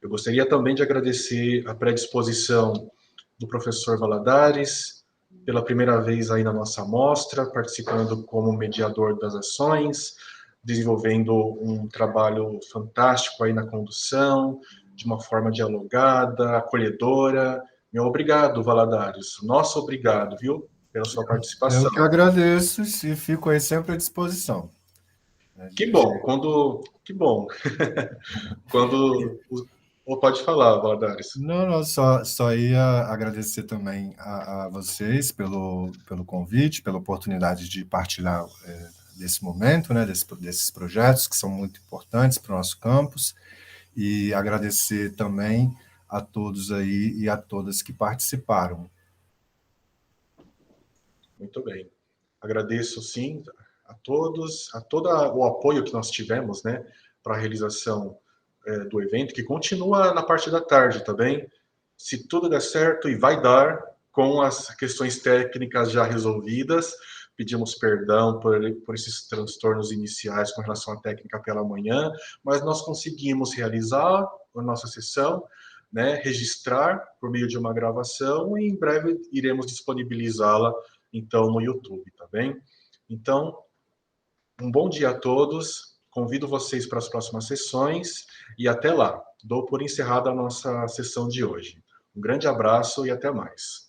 Eu gostaria também de agradecer a predisposição do professor Valadares, pela primeira vez aí na nossa mostra, participando como mediador das ações, desenvolvendo um trabalho fantástico aí na condução, de uma forma dialogada, acolhedora. Meu obrigado, Valadares. Nosso obrigado, viu, pela sua participação. Eu que agradeço e fico aí sempre à disposição. Que bom, que bom. Ou pode falar, Valadares. Não, só ia agradecer também a vocês pelo convite, pela oportunidade de partilhar desse momento, né, desses projetos que são muito importantes para o nosso campus, e agradecer também a todos aí e a todas que participaram. Muito bem. Agradeço, sim, a todos, a todo o apoio que nós tivemos, né, para a realização do evento, que continua na parte da tarde, tá bem? Se tudo der certo, e vai dar, com as questões técnicas já resolvidas, pedimos perdão por esses transtornos iniciais com relação à técnica pela manhã, mas nós conseguimos realizar a nossa sessão, né, registrar por meio de uma gravação, e em breve iremos disponibilizá-la, então, no YouTube, tá bem? Então, um bom dia a todos. Convido vocês para as próximas sessões e até lá. Dou por encerrada a nossa sessão de hoje. Um grande abraço e até mais.